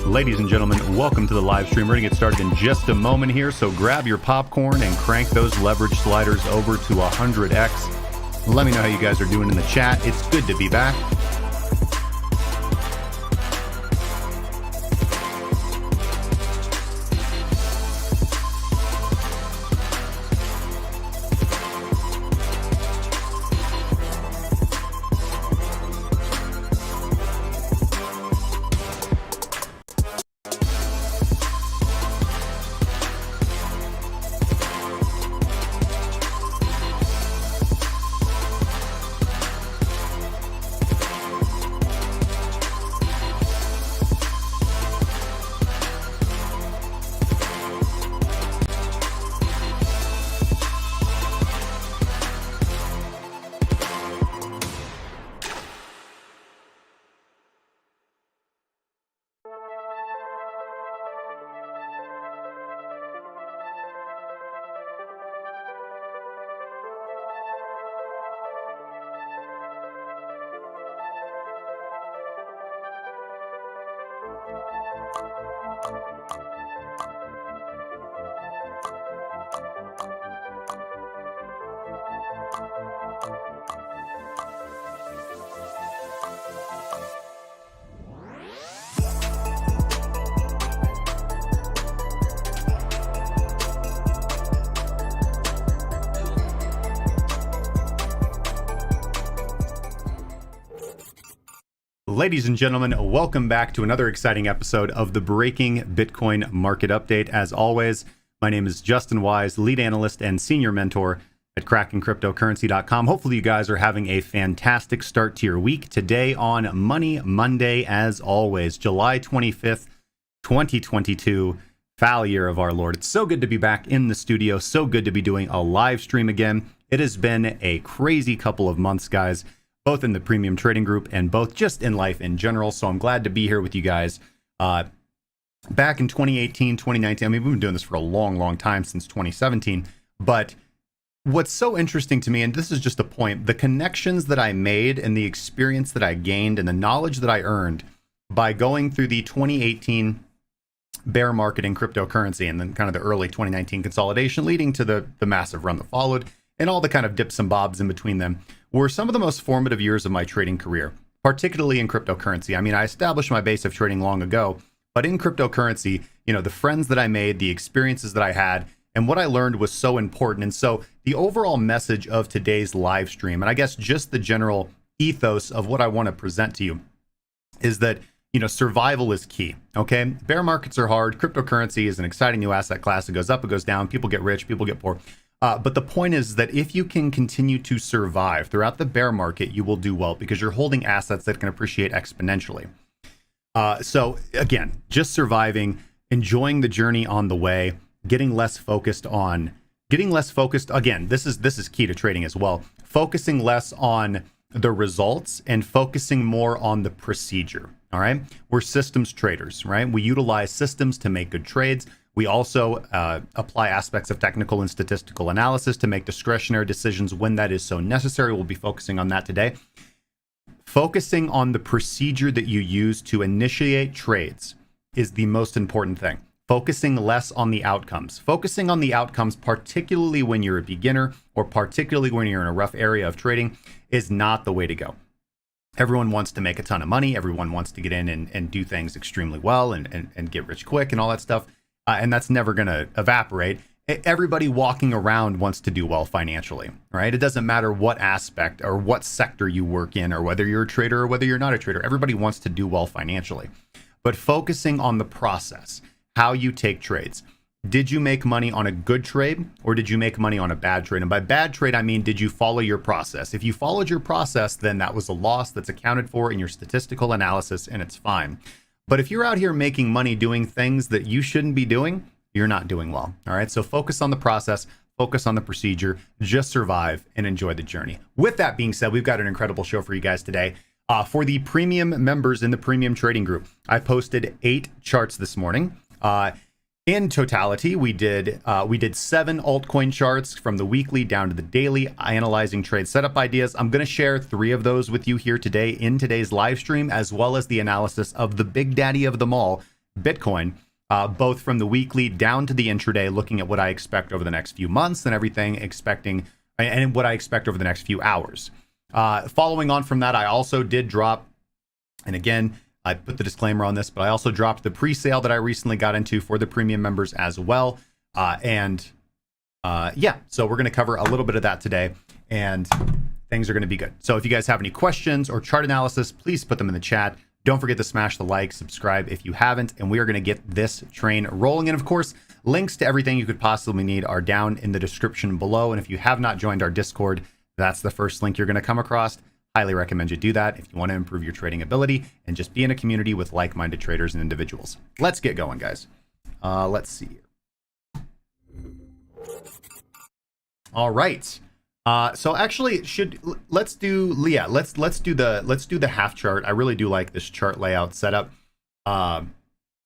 Ladies and gentlemen, welcome to the live stream. We're going to get started in just a moment here, so grab your popcorn and crank those leverage sliders over to 100x. Let me know how you guys are doing in the chat. It's good to be back. Ladies and gentlemen, welcome back to another exciting episode of the Breaking Bitcoin Market Update. As always, my name is Justin Wise, lead analyst and senior mentor at KrakenCryptocurrency.com. Hopefully you guys are having a fantastic start to your week. Today on Money Monday, as always, July 25th, 2022, foul year of our Lord. It's so good to be back in the studio. So good to be doing a live stream again. It has been a crazy couple of months, guys, both in the premium trading group and both just in life in general. So I'm glad to be here with you guys. Back in 2018, 2019, I mean, we've been doing this for a long time, since 2017. But what's so interesting to me, and this is just a point, the connections that I made and the experience that I gained and the knowledge that I earned by going through the 2018 bear market in cryptocurrency and then kind of the early 2019 consolidation leading to the massive run that followed and all the kind of dips and bobs in between them were some of the most formative years of my trading career, particularly in cryptocurrency. I mean, I established my base of trading long ago, but in cryptocurrency, you know, the friends that I made, the experiences that I had, and what I learned was so important. And so the overall message of today's live stream, and I guess just the general ethos of what I want to present to you, is that, you know, survival is key, okay? Bear markets are hard. Cryptocurrency is an exciting new asset class. It goes up, it goes down. People get rich, people get poor. But the point is that if you can continue to survive throughout the bear market, you will do well because you're holding assets that can appreciate exponentially. So again, just surviving, enjoying the journey on the way, getting less focused. Again, this is key to trading as well. Focusing less on the results and focusing more on the procedure. All right. We're systems traders, right? We utilize systems to make good trades. We also apply aspects of technical and statistical analysis to make discretionary decisions when that is so necessary. We'll be focusing on that today. Focusing on the procedure that you use to initiate trades is the most important thing. Focusing less on the outcomes. Focusing on the outcomes, particularly when you're a beginner or particularly when you're in a rough area of trading, is not the way to go. Everyone wants to make a ton of money. Everyone wants to get in and do things extremely well and get rich quick and all that stuff. And that's never going to evaporate. Everybody walking around wants to do well financially, right? It doesn't matter what aspect or what sector you work in or whether you're a trader or whether you're not a trader. Everybody wants to do well financially. But focusing on the process, how you take trades. Did you make money on a good trade or did you make money on a bad trade? And by bad trade, I mean, did you follow your process? If you followed your process, then that was a loss that's accounted for in your statistical analysis and it's fine. But if you're out here making money doing things that you shouldn't be doing, you're not doing well. All right. So focus on the process, focus on the procedure, just survive and enjoy the journey. With that being said, we've got an incredible show for you guys today. For the premium members in the premium trading group, I posted 8 charts this morning. In totality, we did 7 altcoin charts from the weekly down to the daily, analyzing trade setup ideas. I'm going to share 3 of those with you here today in today's live stream, as well as the analysis of the big daddy of them all, Bitcoin, both from the weekly down to the intraday, looking at what I expect over the next few months and everything, and what I expect over the next few hours. Following on from that, I also did drop, and again, I put the disclaimer on this, but I also dropped the pre-sale that I recently got into for the premium members as well. Yeah, so we're going to cover a little bit of that today, and things are going to be good. So if you guys have any questions or chart analysis, please put them in the chat. Don't forget to smash the like, subscribe if you haven't, and we are going to get this train rolling. And of course, links to everything you could possibly need are down in the description below. And if you have not joined our Discord, that's the first link you're going to come across. Highly recommend you do that if you want to improve your trading ability and just be in a community with like-minded traders and individuals. Let's get going, guys. Let's see here. All right. So actually, let's do the half chart. I really do like this chart layout setup. All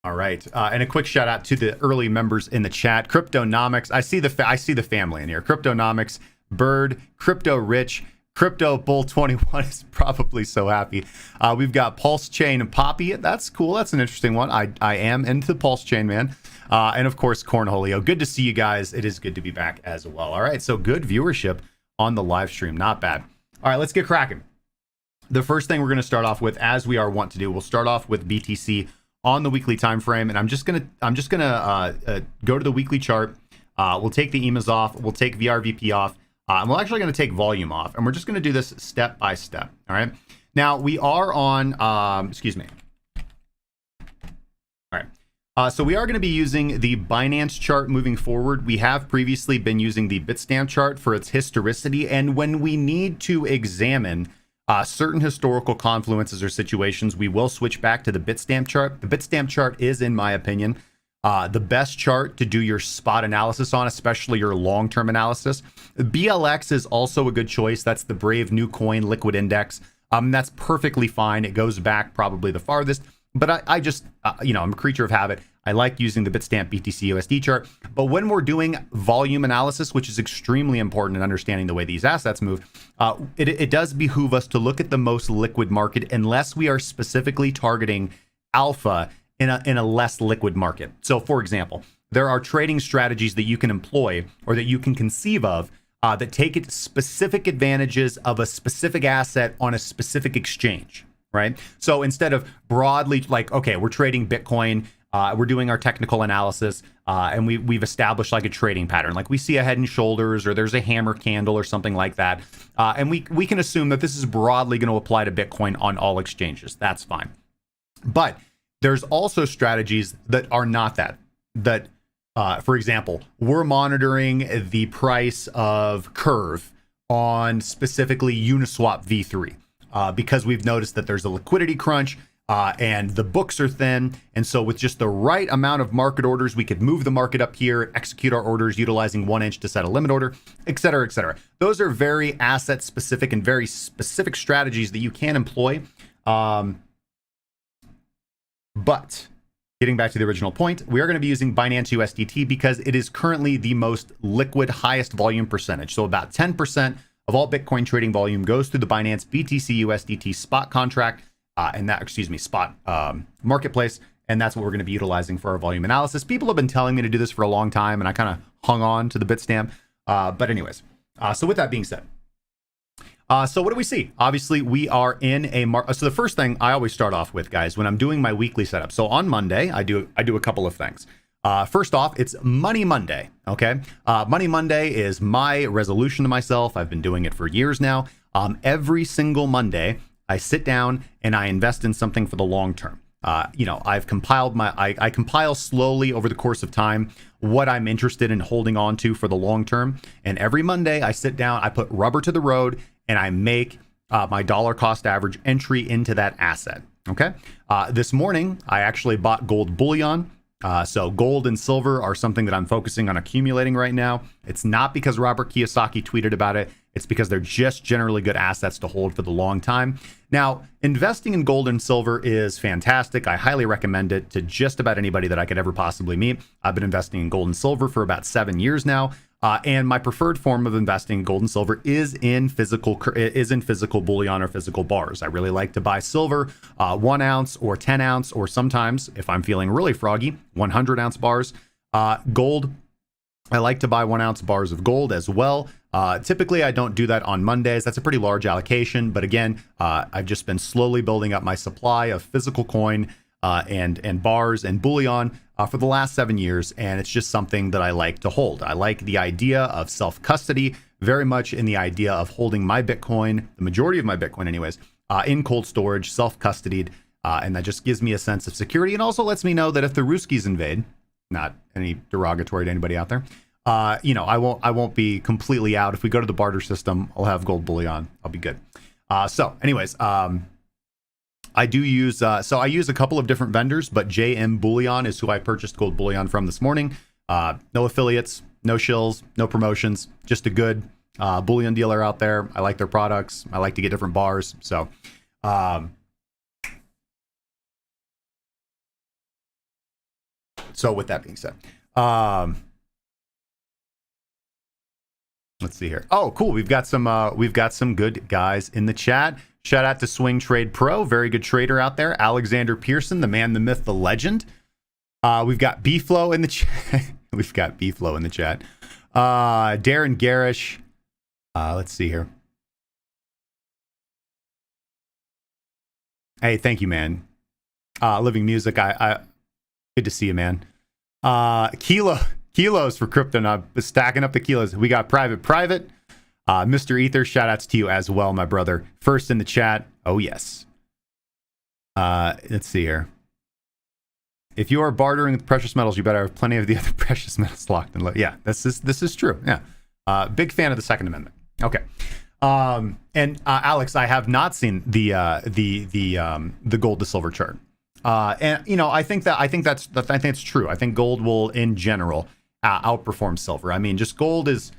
right, and a quick shout out to the early members in the chat. Cryptonomics, I see the family in here. Cryptonomics, Bird, Crypto Rich, Crypto Bull 21 is probably so happy. We've got Pulse Chain and Poppy. That's cool. That's an interesting one. I am into the Pulse Chain, man. And of course, Cornholio. Good to see you guys. It is good to be back as well. All right, so good viewership on the live stream. Not bad. All right, let's get cracking. The first thing we're going to start off with, as we are wont to do, we'll start off with BTC on the weekly time frame, and I'm just gonna go to the weekly chart. We'll take the EMAs off. We'll take VRVP off. And we're actually going to take volume off, and we're just going to do this step by step. All right. Now we are on. Excuse me. All right. So we are going to be using the Binance chart moving forward. We have previously been using the Bitstamp chart for its historicity, and when we need to examine certain historical confluences or situations, we will switch back to the Bitstamp chart. The Bitstamp chart is, in my opinion, the best chart to do your spot analysis on, especially your long-term analysis. BLX is also a good choice. That's the Brave New Coin Liquid Index. That's perfectly fine. It goes back probably the farthest. But I just, I'm a creature of habit. I like using the Bitstamp BTC USD chart. But when we're doing volume analysis, which is extremely important in understanding the way these assets move, it does behoove us to look at the most liquid market unless we are specifically targeting alpha in a less liquid market. So, for example, there are trading strategies that you can employ or that you can conceive of that take specific advantages of a specific asset on a specific exchange. Right. So instead of broadly like, OK, we're trading Bitcoin, we're doing our technical analysis and we've established like a trading pattern, like we see a head and shoulders or there's a hammer candle or something like that. And we can assume that this is broadly going to apply to Bitcoin on all exchanges. That's fine. But there's also strategies that are not that, for example, we're monitoring the price of Curve on specifically Uniswap V3. Because we've noticed that there's a liquidity crunch and the books are thin. And so with just the right amount of market orders, we could move the market up here, execute our orders utilizing 1 inch to set a limit order, et cetera, et cetera. Those are very asset specific and very specific strategies that you can employ. But getting back to the original point, we are going to be using Binance USDT because it is currently the most liquid, highest volume percentage. So about 10% of all Bitcoin trading volume goes through the Binance BTC USDT spot contract, spot marketplace. And that's what we're going to be utilizing for our volume analysis. People have been telling me to do this for a long time, and I kind of hung on to the Bitstamp. But anyways, so with that being said, so what do we see? Obviously, we are in a so the first thing I always start off with, guys, when I'm doing my weekly setup. So on Monday, I do a couple of things. First off, it's Money Monday, okay? Money Monday is my resolution to myself. I've been doing it for years now. Every single Monday, I sit down and I invest in something for the long term. I've compiled I compile slowly over the course of time what I'm interested in holding on to for the long term. And every Monday, I sit down, I put rubber to the road, and I make my dollar cost average entry into that asset, okay? This morning, I actually bought gold bullion. So gold and silver are something that I'm focusing on accumulating right now. It's not because Robert Kiyosaki tweeted about it. It's because they're just generally good assets to hold for the long time. Now, investing in gold and silver is fantastic. I highly recommend it to just about anybody that I could ever possibly meet. I've been investing in gold and silver for about 7 years now. And my preferred form of investing in gold and silver is in physical bullion or physical bars. I really like to buy silver, 1 ounce or 10 ounce, or sometimes, if I'm feeling really froggy, 100 ounce bars. Gold, I like to buy 1 ounce bars of gold as well. Typically, I don't do that on Mondays. That's a pretty large allocation. But again, I've just been slowly building up my supply of physical coin and bars and bullion for the last 7 years. And it's just something that I like to hold. I like the idea of self-custody, very much in the idea of holding my Bitcoin, the majority of my Bitcoin anyways, in cold storage, self-custodied. And that just gives me a sense of security, and also lets me know that if the Ruskies invade, not any derogatory to anybody out there, I won't be completely out. If we go to the barter system, I'll have gold bullion. I'll be good. So anyways, I do use, I use a couple of different vendors, but JM Bullion is who I purchased gold bullion from this morning. No affiliates, no shills, no promotions, just a good bullion dealer out there. I like their products. I like to get different bars. So, with that being said, let's see here. Oh, cool. We've got some good guys in the chat. Shout out to Swing Trade Pro, very good trader out there. Alexander Pearson, the man, the myth, the legend. We've got B-Flow in the chat. We've got B-Flow in the chat. Darren Garish. Let's see here. Hey, thank you, man. Living Music. I good to see you, man. Kilos for crypto. Now stacking up the kilos. We got private. Mr. Ether, shout outs to you as well, my brother. First in the chat. Oh, yes. Let's see here. If you are bartering with precious metals, you better have plenty of the other precious metals locked and yeah, this is true. Yeah. Big fan of the Second Amendment. Okay. And Alex, I have not seen the gold to silver chart. And I think that's true. I think gold will in general outperform silver. I mean, just gold is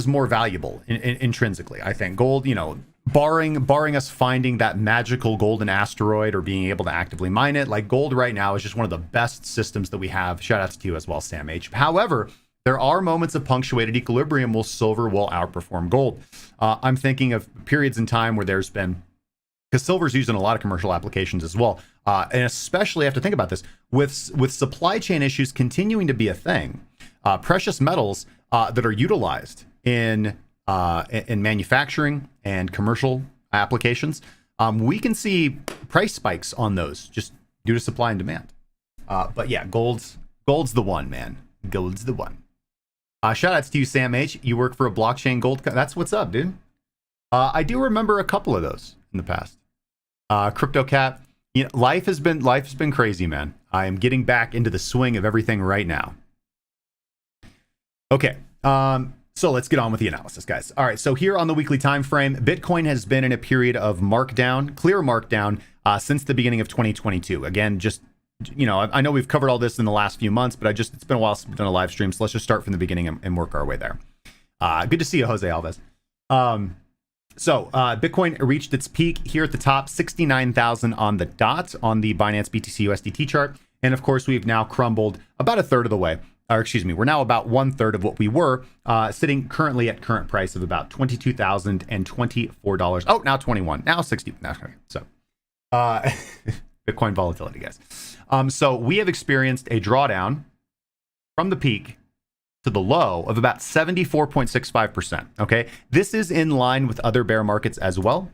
more valuable intrinsically. I think gold, barring us finding that magical golden asteroid or being able to actively mine it, like gold right now is just one of the best systems that we have. Shout out to you as well, Sam H. However, there are moments of punctuated equilibrium where silver will outperform gold. I'm thinking of periods in time where there's been, because silver's used in a lot of commercial applications as well. And especially, I have to think about this, with supply chain issues continuing to be a thing, precious metals that are utilized in manufacturing and commercial applications, we can see price spikes on those just due to supply and demand. But yeah, gold's the one, man. Gold's the one. Shout outs to you, Sam H. You work for a blockchain gold. That's what's up, dude. I do remember a couple of those in the past. Crypto Cat. Life has been crazy, man. I am getting back into the swing of everything right now. Okay. So let's get on with the analysis, guys. All right. So here on the weekly time frame, Bitcoin has been in a period of clear markdown, since the beginning of 2022. Again, just, I know we've covered all this in the last few months, but it's been a while since we've done a live stream. So let's just start from the beginning and work our way there. Good to see you, Jose Alves. So Bitcoin reached its peak here at the top, 69,000 on the dot on the Binance BTC USDT chart. And of course, we've now crumbled about a third of the way. We're now about 1/3 of what we were, sitting currently at current price of about $22,024. Oh, now 21, now 60. Okay. So Bitcoin volatility, guys. So we have experienced a drawdown from the peak to the low of about 74.65%. Okay. This is in line with other bear markets as well.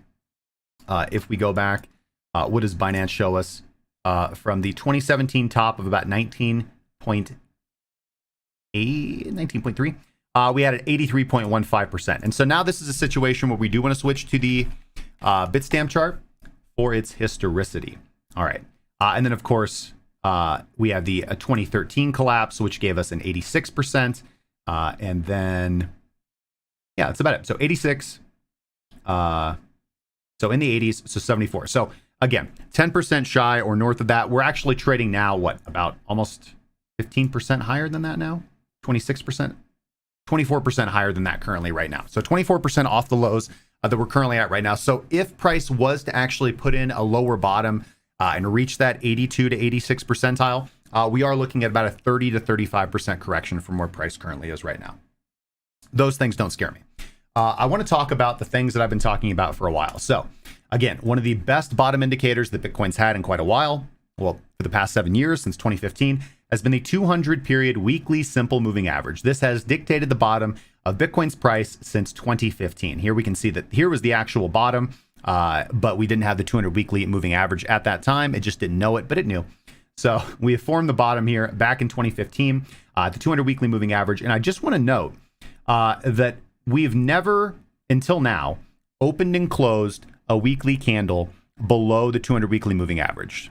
If we go back, what does Binance show us? From the 2017 top of about 19.3, we had an 83.15%. And so now this is a situation where we do want to switch to the Bitstamp chart for its historicity. All right. And then, of course, we have the 2013 collapse, which gave us an 86%. And then, yeah, that's about it. So 86. So in the 80s, so 74. So again, 10% shy or north of that. We're actually trading now, about almost 15% higher than that now? 26%? 24% higher than that currently right now. So 24% off the lows that we're currently at right now. So if price was to actually put in a lower bottom and reach that 82 to 86 percentile, we are looking at about a 30 to 35% correction from where price currently is right now. Those things don't scare me. I want to talk about the things that I've been talking about for a while. So again, one of the best bottom indicators that Bitcoin's had in quite a while, well, for the past 7 years, since 2015, has been the 200 period weekly simple moving average. This has dictated the bottom of Bitcoin's price since 2015. Here we can see that here was the actual bottom, but we didn't have the 200 weekly moving average at that time. It just didn't know it, but it knew. So we have formed the bottom here back in 2015, the 200 weekly moving average. And I just want to note that we've never, until now, opened and closed a weekly candle below the 200 weekly moving average.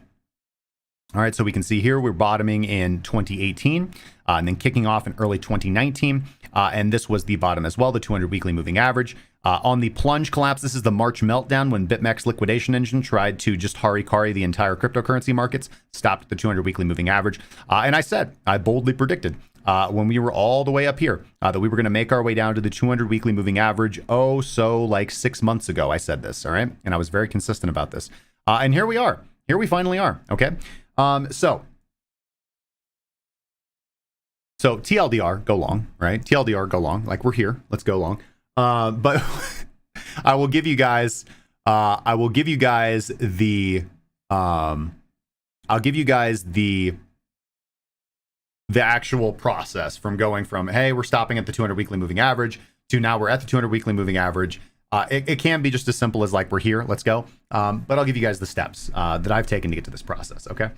All right, so we can see here we're bottoming in 2018 and then kicking off in early 2019. And this was the bottom as well, the 200 weekly moving average. On the plunge collapse, this is the March meltdown when BitMEX liquidation engine tried to just harikari the entire cryptocurrency markets, stopped at the 200 weekly moving average. And I boldly predicted when we were all the way up here that we were going to make our way down to the 200 weekly moving average. Oh, so like 6 months ago, I said this. All right. And I was very consistent about this. And here we are. Here we finally are. OK. So TLDR, go long, right? TLDR, go long. Like we're here. Let's go long. But I will give you guys the actual process from going from, hey, we're stopping at the 200 weekly moving average to now we're at the 200 weekly moving average. It can be just as simple as like, we're here, let's go. But I'll give you guys the steps that I've taken to get to this process. Okay.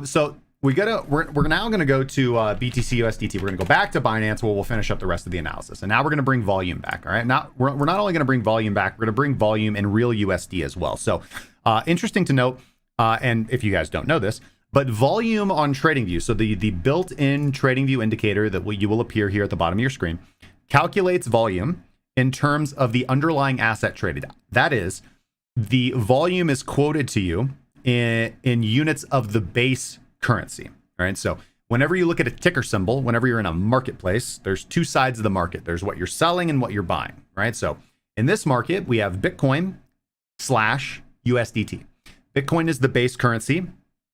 So we're now going to go to BTC USDT. We're going to go back to Binance where we'll finish up the rest of the analysis. And now we're going to bring volume back. All right. Now we're not only going to bring volume back, we're going to bring volume in real USD as well. So interesting to note. And if you guys don't know this, but volume on TradingView. So the built-in TradingView indicator that you will appear here at the bottom of your screen calculates volume in terms of the underlying asset traded. That is, the volume is quoted to you in units of the base currency. All right. So whenever you look at a ticker symbol, whenever you're in a marketplace, there's two sides of the market. There's what you're selling and what you're buying. Right. So in this market, we have Bitcoin / USDT. Bitcoin is the base currency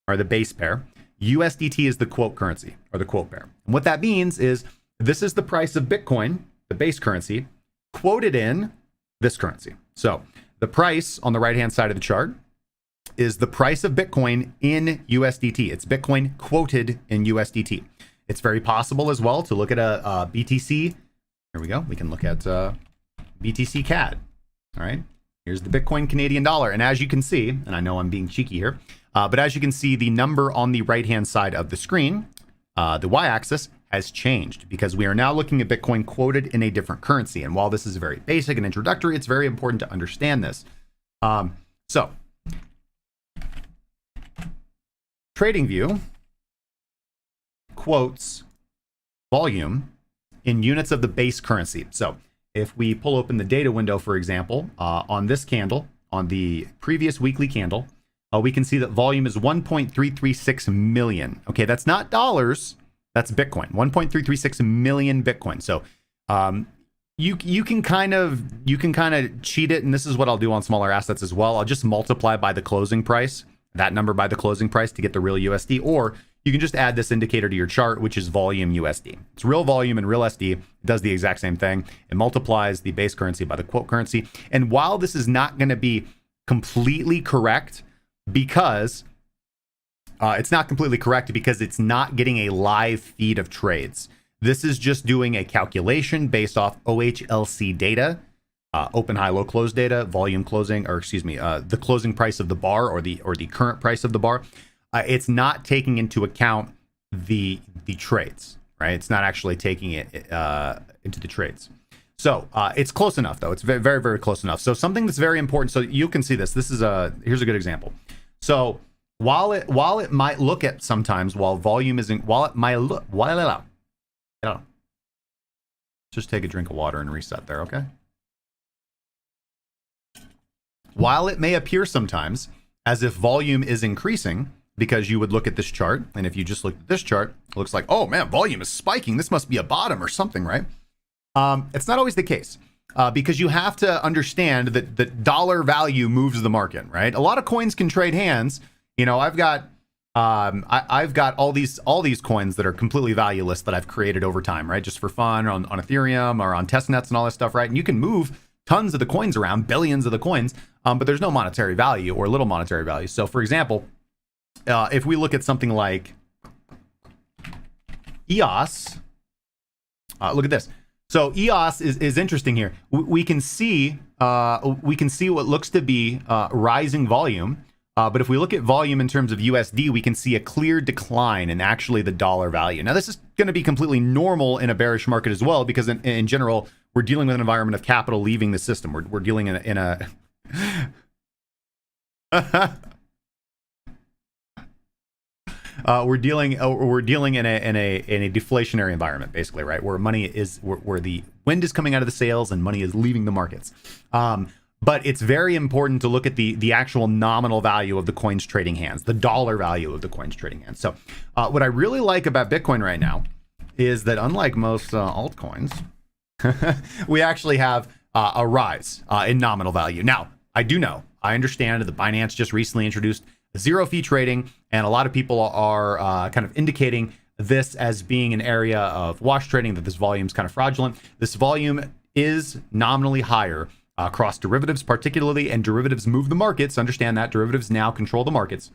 or the base pair. USDT is the quote currency or the quote pair. And what that means is this is the price of Bitcoin, the base currency, quoted in this currency. So the price on the right-hand side of the chart is the price of Bitcoin in USDT. It's Bitcoin quoted in USDT. It's very possible as well to look at a BTC. Here we go. We can look at BTC CAD. All right. Here's the Bitcoin Canadian dollar. And as you can see, and I know I'm being cheeky here, but as you can see, the number on the right-hand side of the screen, the y-axis, has changed because we are now looking at Bitcoin quoted in a different currency. And while this is very basic and introductory, it's very important to understand this. So TradingView quotes volume in units of the base currency. So if we pull open the data window, for example, on this candle, on the previous weekly candle, we can see that volume is 1.336 million. Okay, that's not dollars. That's Bitcoin, 1.336 million Bitcoin. So you can kind of cheat it, and this is what I'll do on smaller assets as well. I'll just multiply by the closing price, that number by the closing price to get the real USD, or you can just add this indicator to your chart, which is volume USD. It's real volume and real SD. It does the exact same thing. It multiplies the base currency by the quote currency. And while this is not going to be completely correct, because it's not completely correct because it's not getting a live feed of trades. This is just doing a calculation based off OHLC data, open, high, low, close data, volume closing, or excuse me, the closing price of the bar or the current price of the bar. It's not taking into account the trades, right? It's not actually taking it into the trades. So it's close enough, though. It's very, very, very close enough. So something that's very important. So you can see this. This is here's a good example. So while it might look at sometimes while volume isn't, while it might look, just take a drink of water and reset there, okay? While it may appear sometimes as if volume is increasing, because you would look at this chart, and if you just look at this chart, it looks like, oh man, volume is spiking. This must be a bottom or something, right? It's not always the case. Because you have to understand that the dollar value moves the market, right? A lot of coins can trade hands. You know, I've got I've got all these coins that are completely valueless that I've created over time, right? Just for fun on Ethereum or on testnets and all this stuff, right? And you can move tons of the coins around, billions of the coins, but there's no monetary value or little monetary value. So for example, if we look at something like EOS, look at this. So EOS is interesting here. We can see what looks to be rising volume. But if we look at volume in terms of USD, we can see a clear decline in actually the dollar value. Now, this is going to be completely normal in a bearish market as well, because in general, we're dealing with an environment of capital leaving the system. We're dealing in a we're dealing in a deflationary environment, basically, right? Where money is where the wind is coming out of the sails and money is leaving the markets. But it's very important to look at the actual nominal value of the coin's trading hands, the dollar value of the coin's trading hands. So what I really like about Bitcoin right now is that unlike most altcoins, we actually have a rise in nominal value. Now, I understand that Binance just recently introduced zero fee trading, and a lot of people are kind of indicating this as being an area of wash trading, that this volume is kind of fraudulent. This volume is nominally higher across derivatives particularly, and derivatives move the markets. Understand that derivatives now control the markets.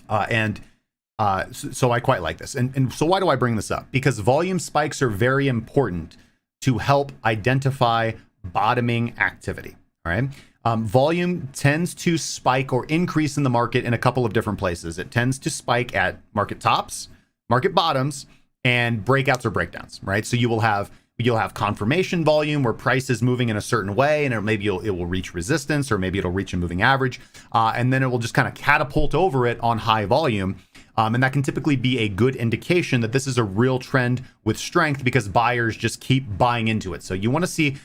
So I quite like this. And so why do I bring this up? Because volume spikes are very important to help identify bottoming activity, all right? Volume tends to spike or increase in the market in a couple of different places. It tends to spike at market tops, market bottoms, and breakouts or breakdowns, right? So you'll have confirmation volume where price is moving in a certain way, and it will reach resistance, or maybe it'll reach a moving average, and then it will just kind of catapult over it on high volume. And that can typically be a good indication that this is a real trend with strength, because buyers just keep buying into it. So you want to see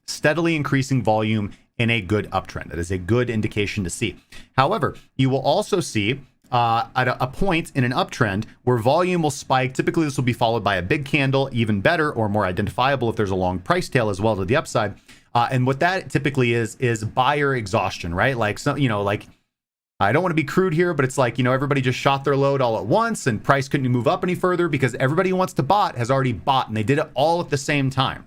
steadily increasing volume in a good uptrend. That is a good indication to see. However, you will also see at a point in an uptrend where volume will spike. Typically, this will be followed by a big candle, even better or more identifiable if there's a long price tail as well to the upside. And what that typically is buyer exhaustion, right? Like, some, like, I don't want to be crude here, but it's like, everybody just shot their load all at once and price couldn't move up any further because everybody who wants to bot has already bought, and they did it all at the same time.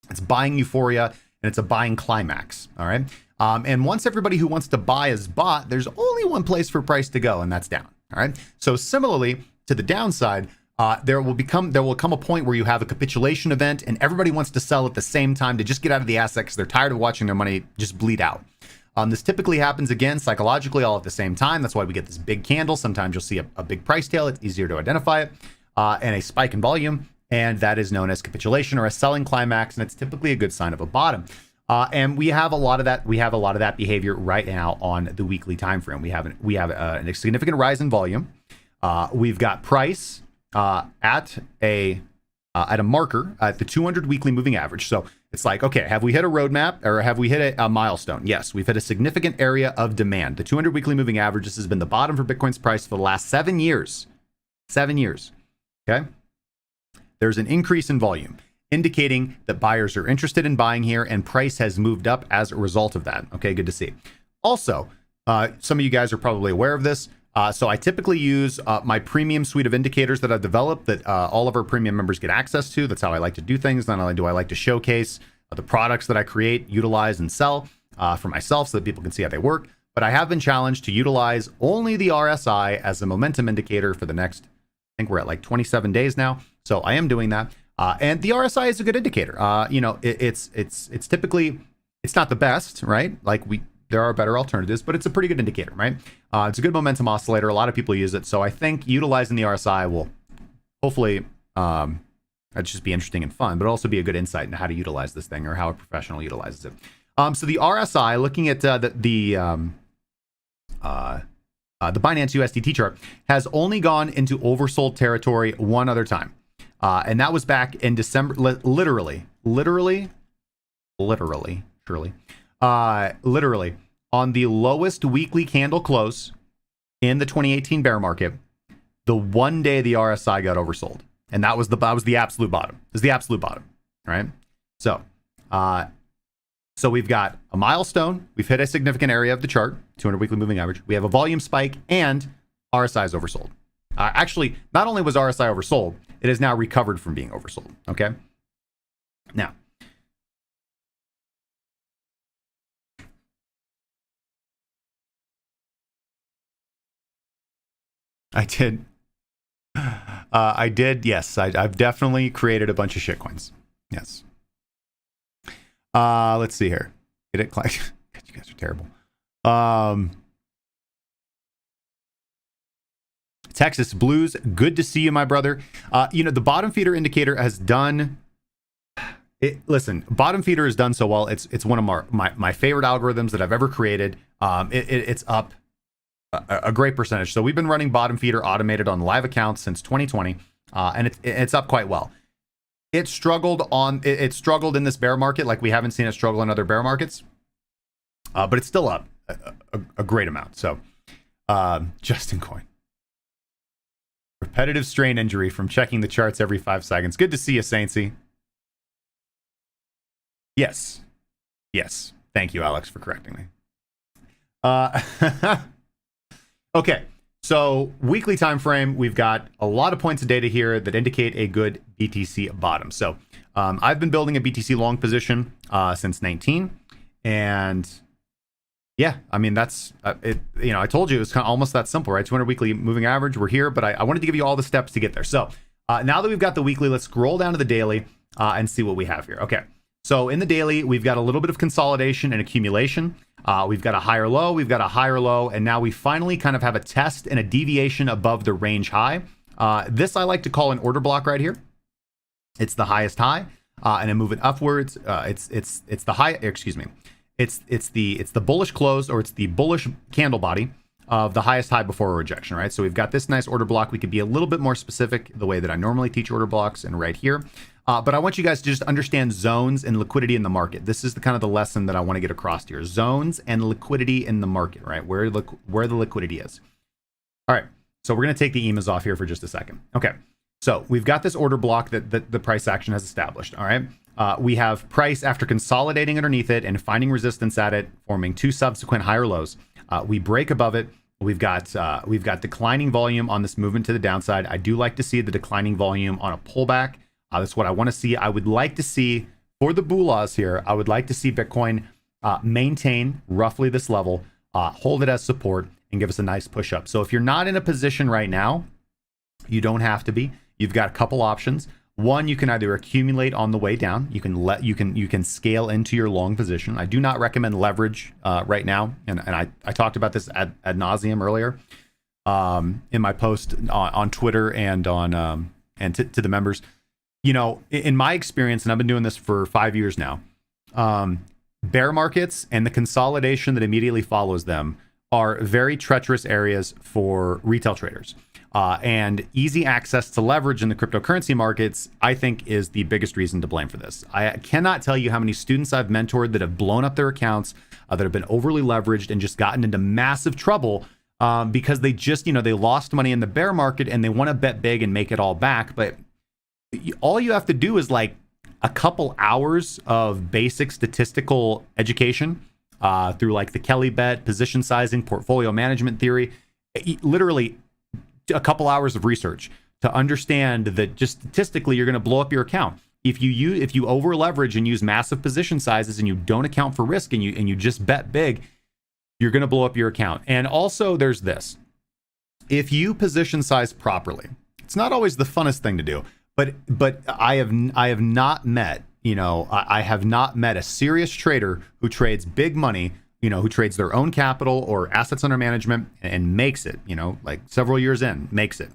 It's buying euphoria, and it's a buying climax, all right? And once everybody who wants to buy is bought, there's only one place for price to go, and that's down, all right? So similarly to the downside, there will come a point where you have a capitulation event and everybody wants to sell at the same time to just get out of the asset because they're tired of watching their money just bleed out. This typically happens again psychologically all at the same time. That's why we get this big candle. Sometimes you'll see a big price tail. It's easier to identify it, and a spike in volume. And that is known as capitulation or a selling climax, and it's typically a good sign of a bottom. And we have a lot of that. We have a lot of that behavior right now on the weekly time frame. We have a significant rise in volume. We've got price at a marker at the 200 weekly moving average. So it's like, okay, have we hit a roadmap, or have we hit a milestone? Yes, we've hit a significant area of demand. The 200 weekly moving average, this has been the bottom for Bitcoin's price for the last 7 years. 7 years. Okay. There's an increase in volume, indicating that buyers are interested in buying here, and price has moved up as a result of that. Okay, good to see. Also, some of you guys are probably aware of this. So I typically use my premium suite of indicators that I've developed that all of our premium members get access to. That's how I like to do things. Not only do I like to showcase the products that I create, utilize, and sell for myself so that people can see how they work, but I have been challenged to utilize only the RSI as a momentum indicator for the next, I think we're at like 27 days now. So I am doing that. And the RSI is a good indicator. It's typically, it's not the best, right? Like there are better alternatives, but it's a pretty good indicator, right? It's a good momentum oscillator. A lot of people use it. So I think utilizing the RSI will hopefully just be interesting and fun, but also be a good insight into how to utilize this thing, or how a professional utilizes it. So the RSI, looking at the Binance USDT chart, has only gone into oversold territory one other time. And that was back in December, literally on the lowest weekly candle close in the 2018 bear market, the one day the RSI got oversold. And that was the absolute bottom. It was the absolute bottom, right? So, so we've got a milestone. We've hit a significant area of the chart, 200 weekly moving average. We have a volume spike, and RSI is oversold. Actually, not only was RSI oversold, it has now recovered from being oversold. Okay. Now, I did. Yes, I've definitely created a bunch of shitcoins. Yes. Let's see here. Get it? You guys are terrible. Texas Blues, good to see you, my brother. The bottom feeder indicator has done it. Listen, bottom feeder has done so well. It's one of my favorite algorithms that I've ever created. It's up a great percentage. So we've been running bottom feeder automated on live accounts since 2020, and it's up quite well. It struggled in this bear market like we haven't seen it struggle in other bear markets, but it's still up a great amount. So Justin Coin. Repetitive strain injury from checking the charts every 5 seconds. Good to see you, Saintsy. Yes. Thank you, Alex, for correcting me. Okay, so weekly time frame, we've got a lot of points of data here that indicate a good BTC bottom. So I've been building a BTC long position since 19, and yeah, I mean, that's it. I told you it was kind of almost that simple, right? 200 weekly moving average. We're here, but I wanted to give you all the steps to get there. So now that we've got the weekly, let's scroll down to the daily and see what we have here. Okay, so in the daily, we've got a little bit of consolidation and accumulation. We've got a higher low, and now we finally kind of have a test and a deviation above the range high. This I like to call an order block right here. It's the highest high, and then moving upwards. It's the high. Excuse me. It's the bullish close, or it's the bullish candle body of the highest high before a rejection, right? So we've got this nice order block. We could be a little bit more specific the way that I normally teach order blocks, and right here. But I want you guys to just understand zones and liquidity in the market. This is the kind of the lesson that I want to get across here. Zones and liquidity in the market, right? Where the liquidity is. All right. So we're going to take the EMAs off here for just a second. Okay. So we've got this order block that the price action has established. All right. We have price after consolidating underneath it and finding resistance at it, forming 2 subsequent higher lows. We break above it. We've got declining volume on this movement to the downside. I do like to see the declining volume on a pullback. That's what I want to see. I would like to see, for the BULAs here, I would like to see Bitcoin maintain roughly this level, hold it as support, and give us a nice push up. So if you're not in a position right now, you don't have to be. You've got a couple options. One, you can either accumulate on the way down. You can scale into your long position. I do not recommend leverage right now, and I talked about this ad nauseum earlier in my post on Twitter and on and to the members. In my experience, and I've been doing this for 5 years now, bear markets and the consolidation that immediately follows them are very treacherous areas for retail traders. And easy access to leverage in the cryptocurrency markets, I think, is the biggest reason to blame for this. I cannot tell you how many students I've mentored that have blown up their accounts, that have been overly leveraged and just gotten into massive trouble because they just, they lost money in the bear market and they want to bet big and make it all back. But all you have to do is like a couple hours of basic statistical education through like the Kelly bet, position sizing, portfolio management theory, literally a couple hours of research to understand that just statistically you're going to blow up your account. If you over leverage and use massive position sizes and you don't account for risk and you just bet big, you're going to blow up your account. And also there's this. If you position size properly, it's not always the funnest thing to do. But I have not met, I have not met a serious trader who trades big money, who trades their own capital or assets under management and makes it, like several years in, makes it,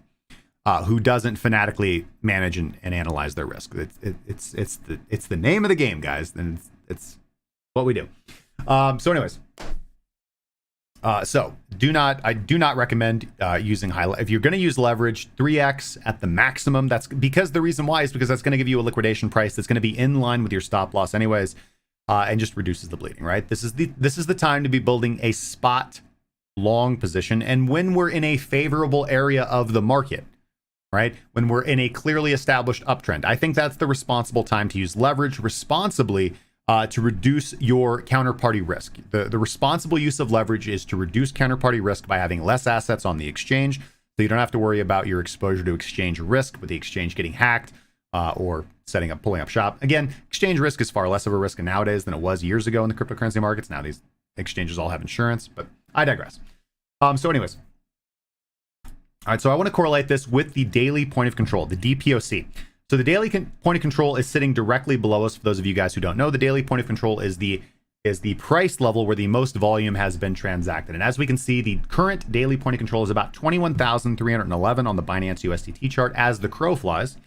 who doesn't fanatically manage and analyze their risk. It's the name of the game, guys, and it's what we do. So anyways. So I do not recommend using if you're going to use leverage 3x at the maximum. That's because the reason why is because that's going to give you a liquidation price that's going to be in line with your stop loss anyways, and just reduces the bleeding, right? This is the time to be building a spot long position. And when we're in a favorable area of the market, right? When we're in a clearly established uptrend, I think that's the responsible time to use leverage responsibly. to reduce your counterparty risk. The responsible use of leverage is to reduce counterparty risk by having less assets on the exchange, so you don't have to worry about your exposure to exchange risk with the exchange getting hacked or pulling up shop. Again, exchange risk is far less of a risk nowadays than it was years ago in the cryptocurrency markets. Now these exchanges all have insurance, but I digress. So anyways, all right, so I want to correlate this with the daily point of control, the DPOC. So the daily point of control is sitting directly below us. For those of you guys who don't know, the daily point of control is the price level where the most volume has been transacted. And as we can see, the current daily point of control is about 21,311 on the Binance USDT chart as the crow flies.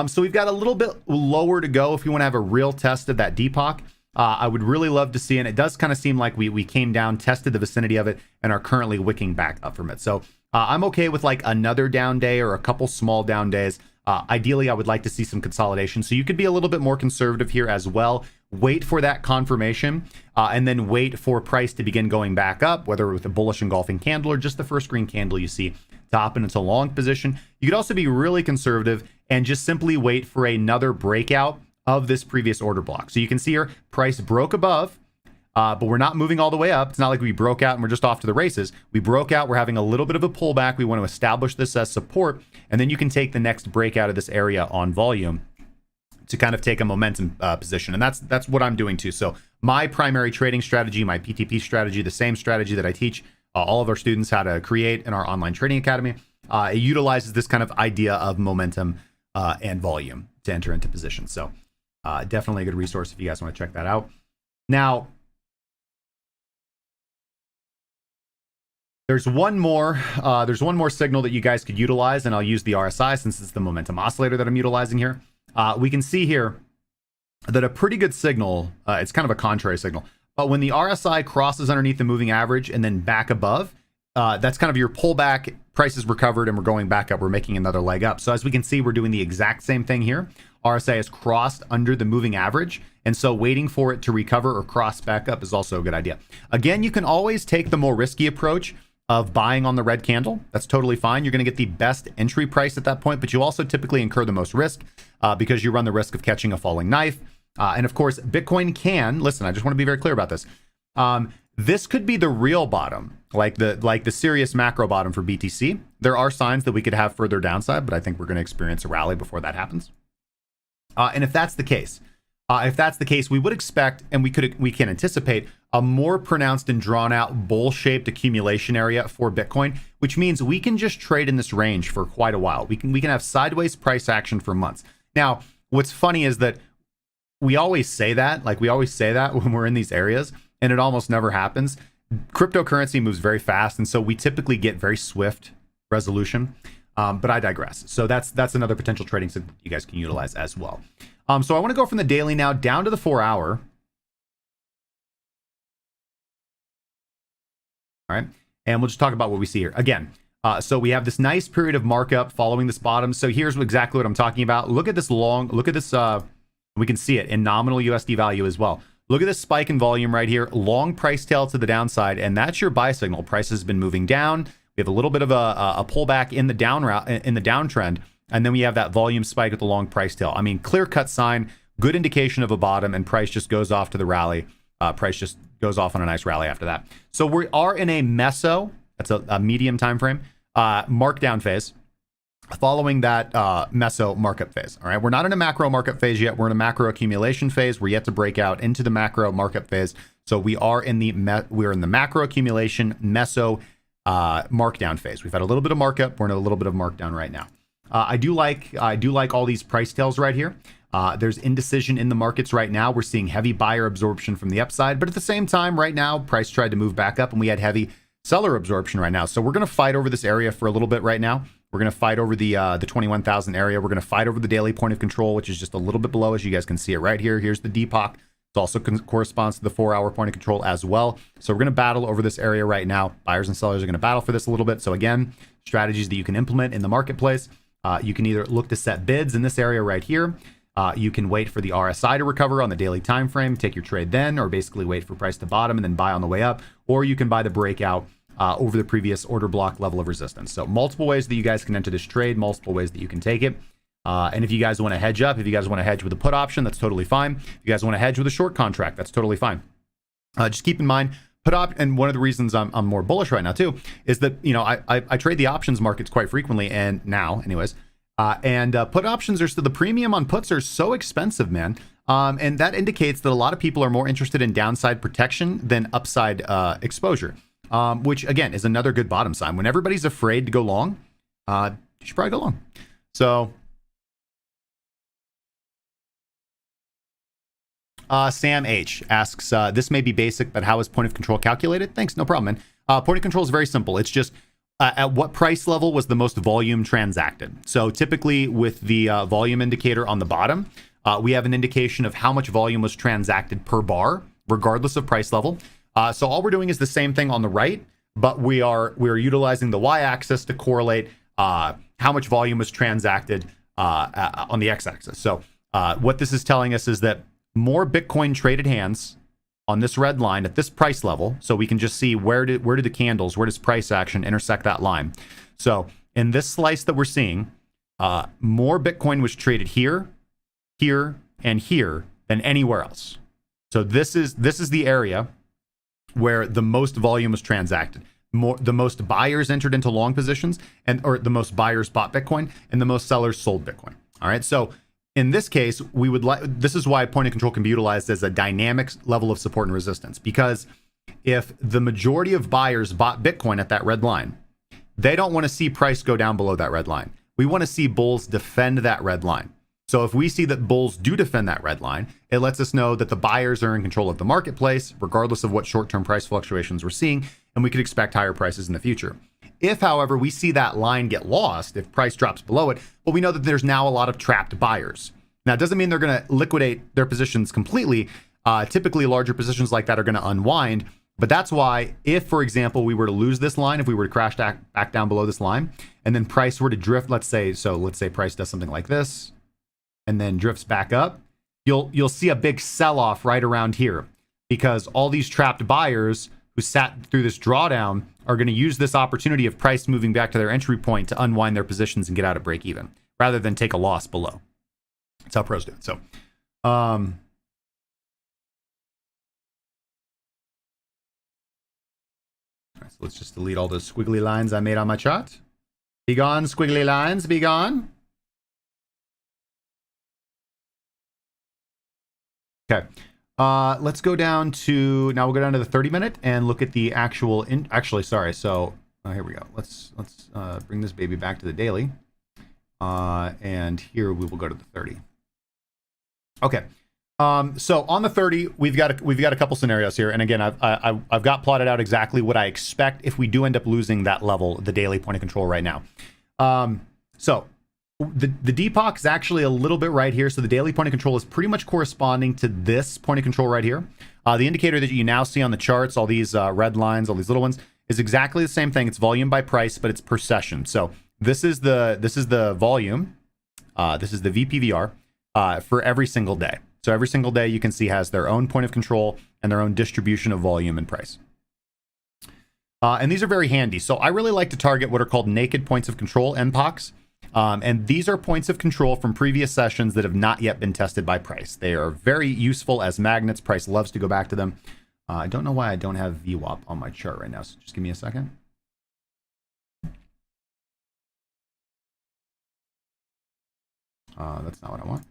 So we've got a little bit lower to go if you want to have a real test of that DPOC. I would really love to see, and it does kind of seem like we came down, tested the vicinity of it, and are currently wicking back up from it. So I'm okay with like another down day or a couple small down days. Ideally, I would like to see some consolidation. So you could be a little bit more conservative here as well. Wait for that confirmation and then wait for price to begin going back up, whether with a bullish engulfing candle or just the first green candle you see to hop into a long position. You could also be really conservative and just simply wait for another breakout of this previous order block. So you can see here, price broke above, but we're not moving all the way up. It's not like we broke out and we're just off to the races. We broke out. We're having a little bit of a pullback. We want to establish this as support, and then you can take the next breakout of this area on volume to kind of take a momentum position. And that's what I'm doing too. So my primary trading strategy, my PTP strategy, the same strategy that I teach all of our students how to create in our online trading academy, it utilizes this kind of idea of momentum and volume to enter into position. So definitely a good resource if you guys want to check that out. Now, there's one more signal that you guys could utilize, and I'll use the RSI since it's the momentum oscillator that I'm utilizing here. We can see here that a pretty good signal, it's kind of a contrary signal, but when the RSI crosses underneath the moving average and then back above, that's kind of your pullback. Price is recovered and we're going back up. We're making another leg up. So as we can see, we're doing the exact same thing here. RSI has crossed under the moving average, and so waiting for it to recover or cross back up is also a good idea. Again, you can always take the more risky approach of buying on the red candle. That's totally fine. You're going to get the best entry price at that point, but you also typically incur the most risk because you run the risk of catching a falling knife. And of course, Bitcoin can, listen, I just want to be very clear about this. This could be the real bottom, like the serious macro bottom for BTC. There are signs that we could have further downside, but I think we're going to experience a rally before that happens. And if that's the case, we would expect, and we can anticipate a more pronounced and drawn out bowl-shaped accumulation area for Bitcoin, which means we can just trade in this range for quite a while. We can have sideways price action for months. Now, what's funny is that we always say that, when we're in these areas, and it almost never happens. Cryptocurrency moves very fast, and so we typically get very swift resolution. But I digress. So that's another potential trading signal you guys can utilize as well. So I want to go from the daily now down to the 4 hour. All right. And we'll just talk about what we see here. Again, so we have this nice period of markup following this bottom. So here's exactly what I'm talking about. Look at this we can see it in nominal USD value as well. Look at this spike in volume right here, long price tail to the downside, and that's your buy signal. Price has been moving down. We have a little bit of a pullback in the downtrend, and then we have that volume spike at the long price tail. I mean, clear-cut sign, good indication of a bottom, and price just goes off to the rally. Price just goes off on a nice rally after that. So we are in a meso, that's a medium time frame, markdown phase, following that meso markup phase. All right, we're not in a macro markup phase yet. We're in a macro accumulation phase. We're yet to break out into the macro markup phase. So we are in the macro accumulation meso markdown phase. We've had a little bit of markup. We're in a little bit of markdown right now. I do like all these price tails right here. There's indecision in the markets right now. We're seeing heavy buyer absorption from the upside, but at the same time, right now, price tried to move back up, and we had heavy seller absorption right now. So we're going to fight over this area for a little bit right now. We're going to fight over the 21,000 area. We're going to fight over the daily point of control, which is just a little bit below, as you guys can see it right here. Here's the DPOC. It also corresponds to the 4 hour point of control as well. So we're going to battle over this area right now. Buyers and sellers are going to battle for this a little bit. So again, strategies that you can implement in the marketplace. You can either look to set bids in this area right here. You can wait for the RSI to recover on the daily time frame, take your trade then, or basically wait for price to bottom and then buy on the way up. Or you can buy the breakout over the previous order block level of resistance. So multiple ways that you guys can enter this trade, multiple ways that you can take it. And if you guys want to hedge up, if you guys want to hedge with a put option, that's totally fine. If you guys want to hedge with a short contract, that's totally fine. Just keep in mind, and one of the reasons I'm more bullish right now too is that, you know, I trade the options markets quite frequently, and now anyways, put options are still, the premium on puts are so expensive, man. And that indicates that a lot of people are more interested in downside protection than upside exposure, which again is another good bottom sign. When everybody's afraid to go long, you should probably go long. So Sam H asks, this may be basic, but how is point of control calculated? Thanks, no problem, man. Point of control is very simple. It's just at what price level was the most volume transacted. So typically with the volume indicator on the bottom, we have an indication of how much volume was transacted per bar, regardless of price level. So all we're doing is the same thing on the right, but we're utilizing the y-axis to correlate how much volume was transacted on the x-axis. So what this is telling us is that more Bitcoin traded hands on this red line at this price level, so we can just see where do the candles, where does price action intersect that line. So in this slice that we're seeing, more Bitcoin was traded here, here, and here than anywhere else. So this is the area where the most volume was transacted. The most buyers entered into long positions, or the most buyers bought Bitcoin, and the most sellers sold Bitcoin. All right, so in this case, this is why point of control can be utilized as a dynamic level of support and resistance, because if the majority of buyers bought Bitcoin at that red line, they don't want to see price go down below that red line. We want to see bulls defend that red line. So if we see that bulls do defend that red line, it lets us know that the buyers are in control of the marketplace, regardless of what short-term price fluctuations we're seeing, and we could expect higher prices in the future. If, however, we see that line get lost, if price drops below it, well, we know that there's now a lot of trapped buyers. Now, it doesn't mean they're going to liquidate their positions completely. Typically, larger positions like that are going to unwind. But that's why if, for example, we were to lose this line, if we were to crash back down below this line, and then price were to drift, let's say price does something like this, and then drifts back up, you'll see a big sell-off right around here, because all these trapped buyers who sat through this drawdown are going to use this opportunity of price moving back to their entry point to unwind their positions and get out at break even, rather than take a loss below. That's how pros do it. So, all right, so let's just delete all those squiggly lines I made on my chart. Be gone, squiggly lines, be gone. Okay. Let's go down to, now we'll go down to the 30-minute and look at the actual, so here we go. Let's bring this baby back to the daily. And here we will go to the 30. Okay. So on the 30, we've got a couple scenarios here. And again, I've got plotted out exactly what I expect if we do end up losing that level, the daily point of control right now. So the Deepak is actually a little bit right here. So the daily point of control is pretty much corresponding to this point of control right here. The indicator that you now see on the charts, all these red lines, all these little ones, is exactly the same thing. It's volume by price, but it's per session. So this is the volume. This is the VPVR for every single day. So every single day you can see has their own point of control and their own distribution of volume and price. And these are very handy. So I really like to target what are called naked points of control, NPOCs. And these are points of control from previous sessions that have not yet been tested by price. They are very useful as magnets. Price loves to go back to them. I don't know why I don't have VWAP on my chart right now, so just give me a second. That's not what I want.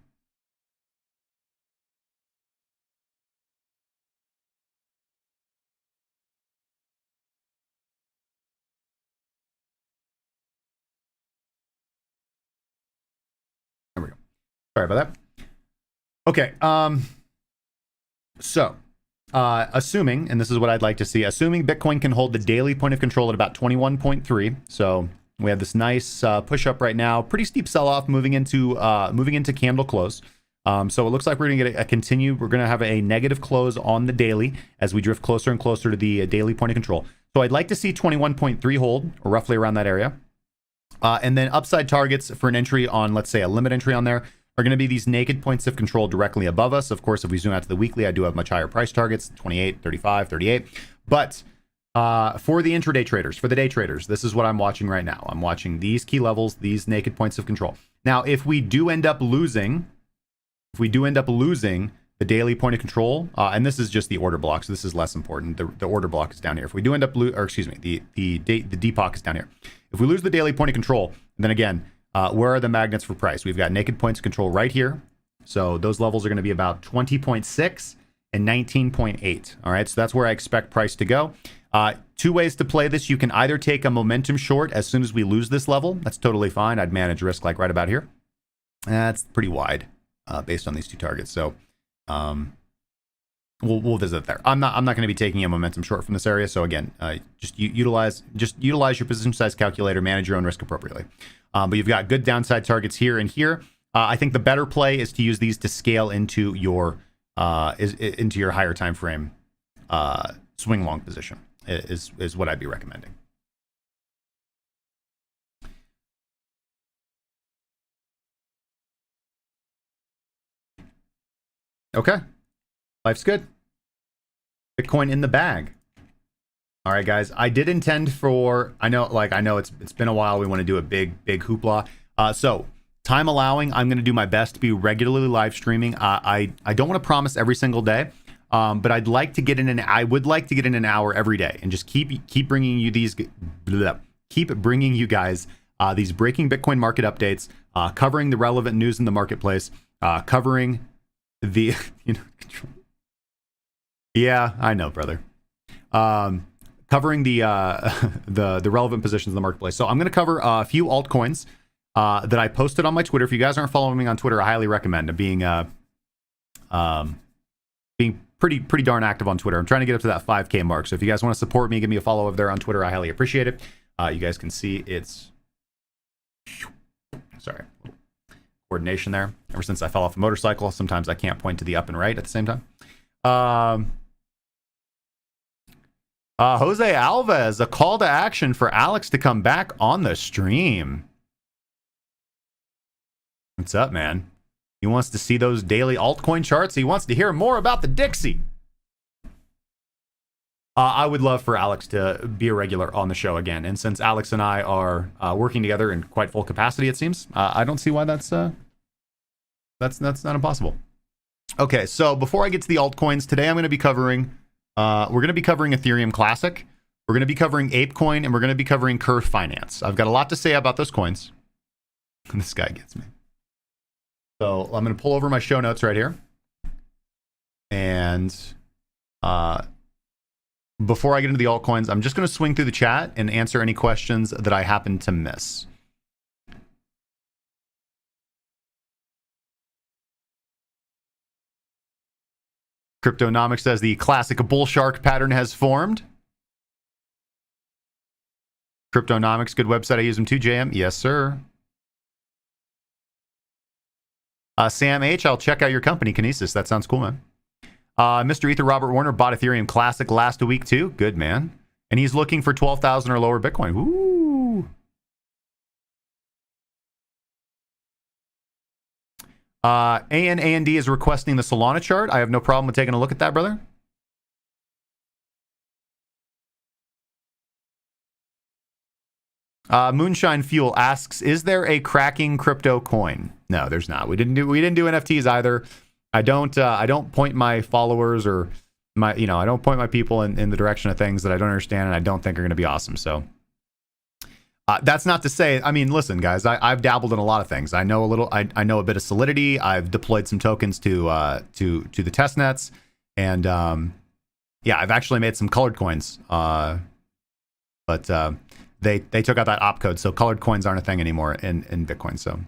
There we go. Sorry about that. Okay. Assuming, and this is what I'd like to see, assuming Bitcoin can hold the daily point of control at about 21.3. So we have this nice push up right now, pretty steep sell off moving into candle close. So it looks like we're going to get we're going to have a negative close on the daily as we drift closer and closer to the daily point of control. So I'd like to see 21.3 hold, or roughly around that area. And then upside targets for an entry on, let's say, a limit entry on there are going to be these naked points of control directly above us. Of course, if we zoom out to the weekly, I do have much higher price targets, 28, 35, 38. But for the intraday traders, for the day traders, this is what I'm watching right now. I'm watching these key levels, these naked points of control. Now, if we do end up losing the daily point of control, and this is just the order block, so this is less important. The order block is down here. If we do end up the DPOC is down here. If we lose the daily point of control, then again, where are the magnets for price? We've got naked points of control right here. So those levels are going to be about 20.6 and 19.8. All right, so that's where I expect price to go. Two ways to play this. You can either take a momentum short as soon as we lose this level. That's totally fine. I'd manage risk like right about here. That's pretty wide based on these two targets. So we'll visit there. I'm not going to be taking a momentum short from this area. So again, just utilize your position size calculator, manage your own risk appropriately. But you've got good downside targets here and here. I think the better play is to use these to scale into your higher time frame swing long position is what I'd be recommending. Okay, life's good. Bitcoin in the bag. All right, guys. I did intend for. I know it's been a while. We want to do a big hoopla. So time allowing, I'm going to do my best to be regularly live streaming. I don't want to promise every single day, but I'd like to get in I would like to get in an hour every day and just keep bringing you these. Keep bringing you guys these breaking Bitcoin market updates, covering the relevant news in the marketplace, covering the yeah, I know, brother. Covering the relevant positions in the marketplace. So I'm going to cover a few altcoins that I posted on my Twitter. If you guys aren't following me on Twitter, I highly recommend being pretty darn active on Twitter. I'm trying to get up to that 5K mark. So if you guys want to support me, give me a follow over there on Twitter. I highly appreciate it. You guys can see it's coordination there. Ever since I fell off a motorcycle, sometimes I can't point to the up and right at the same time. Jose Alves, a call to action for Alex to come back on the stream. What's up, man? He wants to see those daily altcoin charts. He wants to hear more about the Dixie. I would love for Alex to be a regular on the show again. And since Alex and I are working together in quite full capacity, it seems, I don't see why that's not impossible. Okay, so before I get to the altcoins, today I'm going to be covering, we're going to be covering Ethereum Classic, we're going to be covering ApeCoin, and we're going to be covering Curve Finance. I've got a lot to say about those coins. This guy gets me. So I'm going to pull over my show notes right here. And before I get into the altcoins, I'm just going to swing through the chat and answer any questions that I happen to miss. Cryptonomics says the classic bull shark pattern has formed. Cryptonomics, good website. I use them too, JM. Yes, sir. Sam H, I'll check out your company, Kinesis. That sounds cool, man. Mr. Ether Robert Warner bought Ethereum Classic last week too. Good, man. And he's looking for 12,000 or lower Bitcoin. Ooh. AND is requesting the Solana chart. I have no problem with taking a look at that, brother. Moonshine Fuel asks, is there a cracking crypto coin? No, there's not. We didn't do NFTs either. I don't point my followers or I don't point my people in the direction of things that I don't understand and I don't think are going to be awesome. So that's not to say, I mean, listen, guys, I've dabbled in a lot of things. I know a little, I know a bit of Solidity. I've deployed some tokens to the test nets, and yeah, I've actually made some colored coins. But they took out that opcode, so colored coins aren't a thing anymore in Bitcoin. So,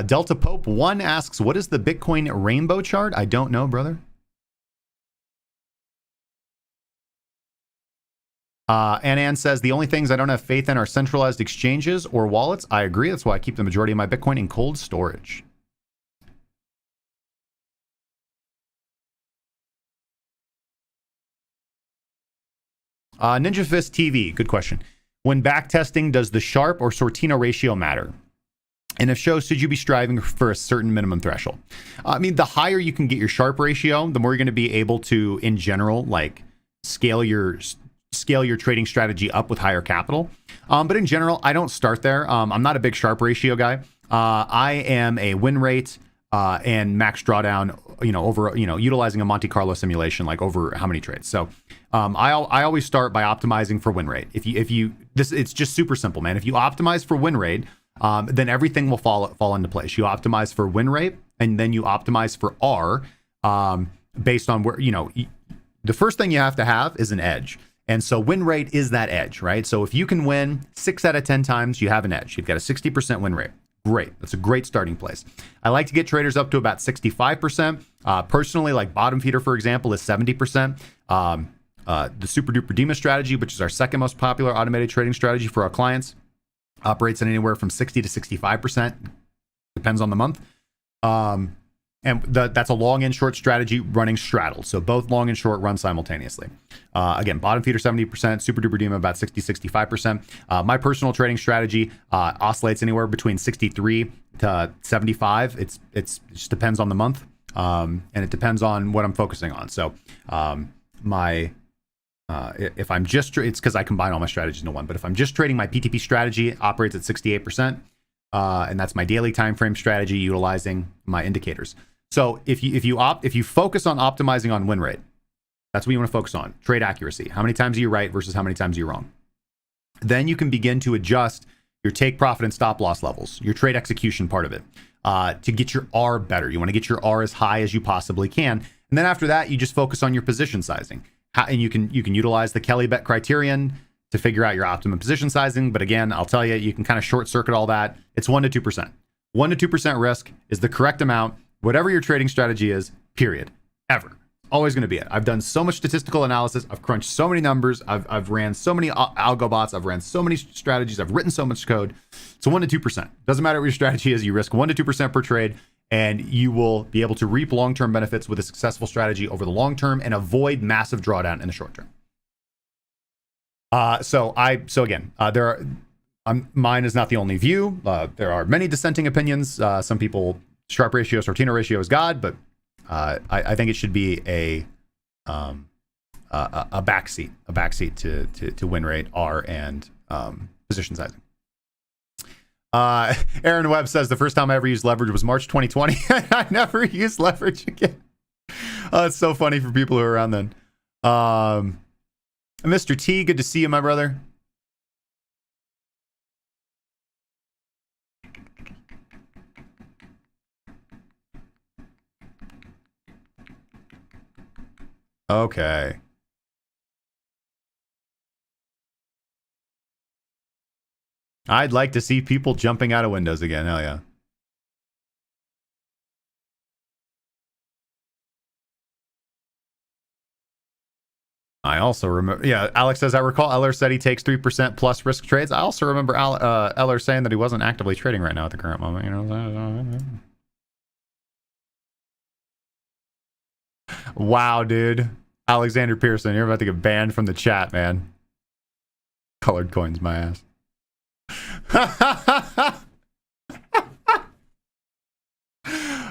Delta Pope 1 asks, what is the Bitcoin rainbow chart? I don't know, brother. Ann says, the only things I don't have faith in are centralized exchanges or wallets. I agree. That's why I keep the majority of my Bitcoin in cold storage. Ninja Fist TV, good question. When backtesting, does the Sharpe or Sortino ratio matter? And if so, should you be striving for a certain minimum threshold? I mean, the higher you can get your Sharpe ratio, the more you're going to be able to, in general, like scale your scale your trading strategy up with higher capital. But in general, I don't start there. I'm not a big Sharpe ratio guy. I am a win rate and max drawdown, over, utilizing a Monte Carlo simulation, like over how many trades. So I always start by optimizing for win rate. It's just super simple, man. If you optimize for win rate, then everything will fall into place. You optimize for win rate, and then you optimize for R based on where, the first thing you have to have is an edge. And so win rate is that edge, right? So if you can win 6 out of 10 times, you have an edge. You've got a 60% win rate. Great. That's a great starting place. I like to get traders up to about 65%. Personally, like bottom feeder, for example, is 70%. The super duper DEMA strategy, which is our second most popular automated trading strategy for our clients, operates at anywhere from 60 to 65%. Depends on the month. And that's a long and short strategy running straddled. So both long and short run simultaneously. Again, bottom feeder 70%, super duper DEMA about 60, 65%. My personal trading strategy oscillates anywhere between 63 to 75. It just depends on the month. And it depends on what I'm focusing on. So if I'm just, it's because I combine all my strategies into one, but if I'm just trading, my PTP strategy, it operates at 68%. And that's my daily time frame strategy utilizing my indicators. So if you focus on optimizing on win rate, that's what you want to focus on. Trade accuracy. How many times are you right versus how many times are you wrong? Then you can begin to adjust your take profit and stop loss levels, your trade execution part of it, to get your R better. You want to get your R as high as you possibly can. And then after that, you just focus on your position sizing. And you can utilize the Kelly Bet criterion to figure out your optimum position sizing. But again, I'll tell you, you can kind of short circuit all that. It's 1 to 2%. 1 to 2% risk is the correct amount, whatever your trading strategy is, period. Ever. Always going to be it. I've done so much statistical analysis. I've crunched so many numbers. I've ran so many algo bots. I've ran so many strategies. I've written so much code. So 1 to 2%. Doesn't matter what your strategy is. You risk 1 to 2% per trade, and you will be able to reap long-term benefits with a successful strategy over the long term and avoid massive drawdown in the short term. Mine is not the only view. There are many dissenting opinions. Some people, Sharpe ratio, Sortino ratio is God, but I think it should be a backseat to win rate, R, and position sizing. Aaron Webb says the first time I ever used leverage was March 2020. I never used leverage again. It's so funny for people who are around then. Mr. T, good to see you, my brother. Okay. I'd like to see people jumping out of windows again. Hell yeah. I also remember, Alex says, I recall Eller said he takes 3% plus risk trades. I also remember Eller saying that he wasn't actively trading right now at the current moment. Wow, dude. Alexander Pearson, you're about to get banned from the chat, man. Colored coins, my ass.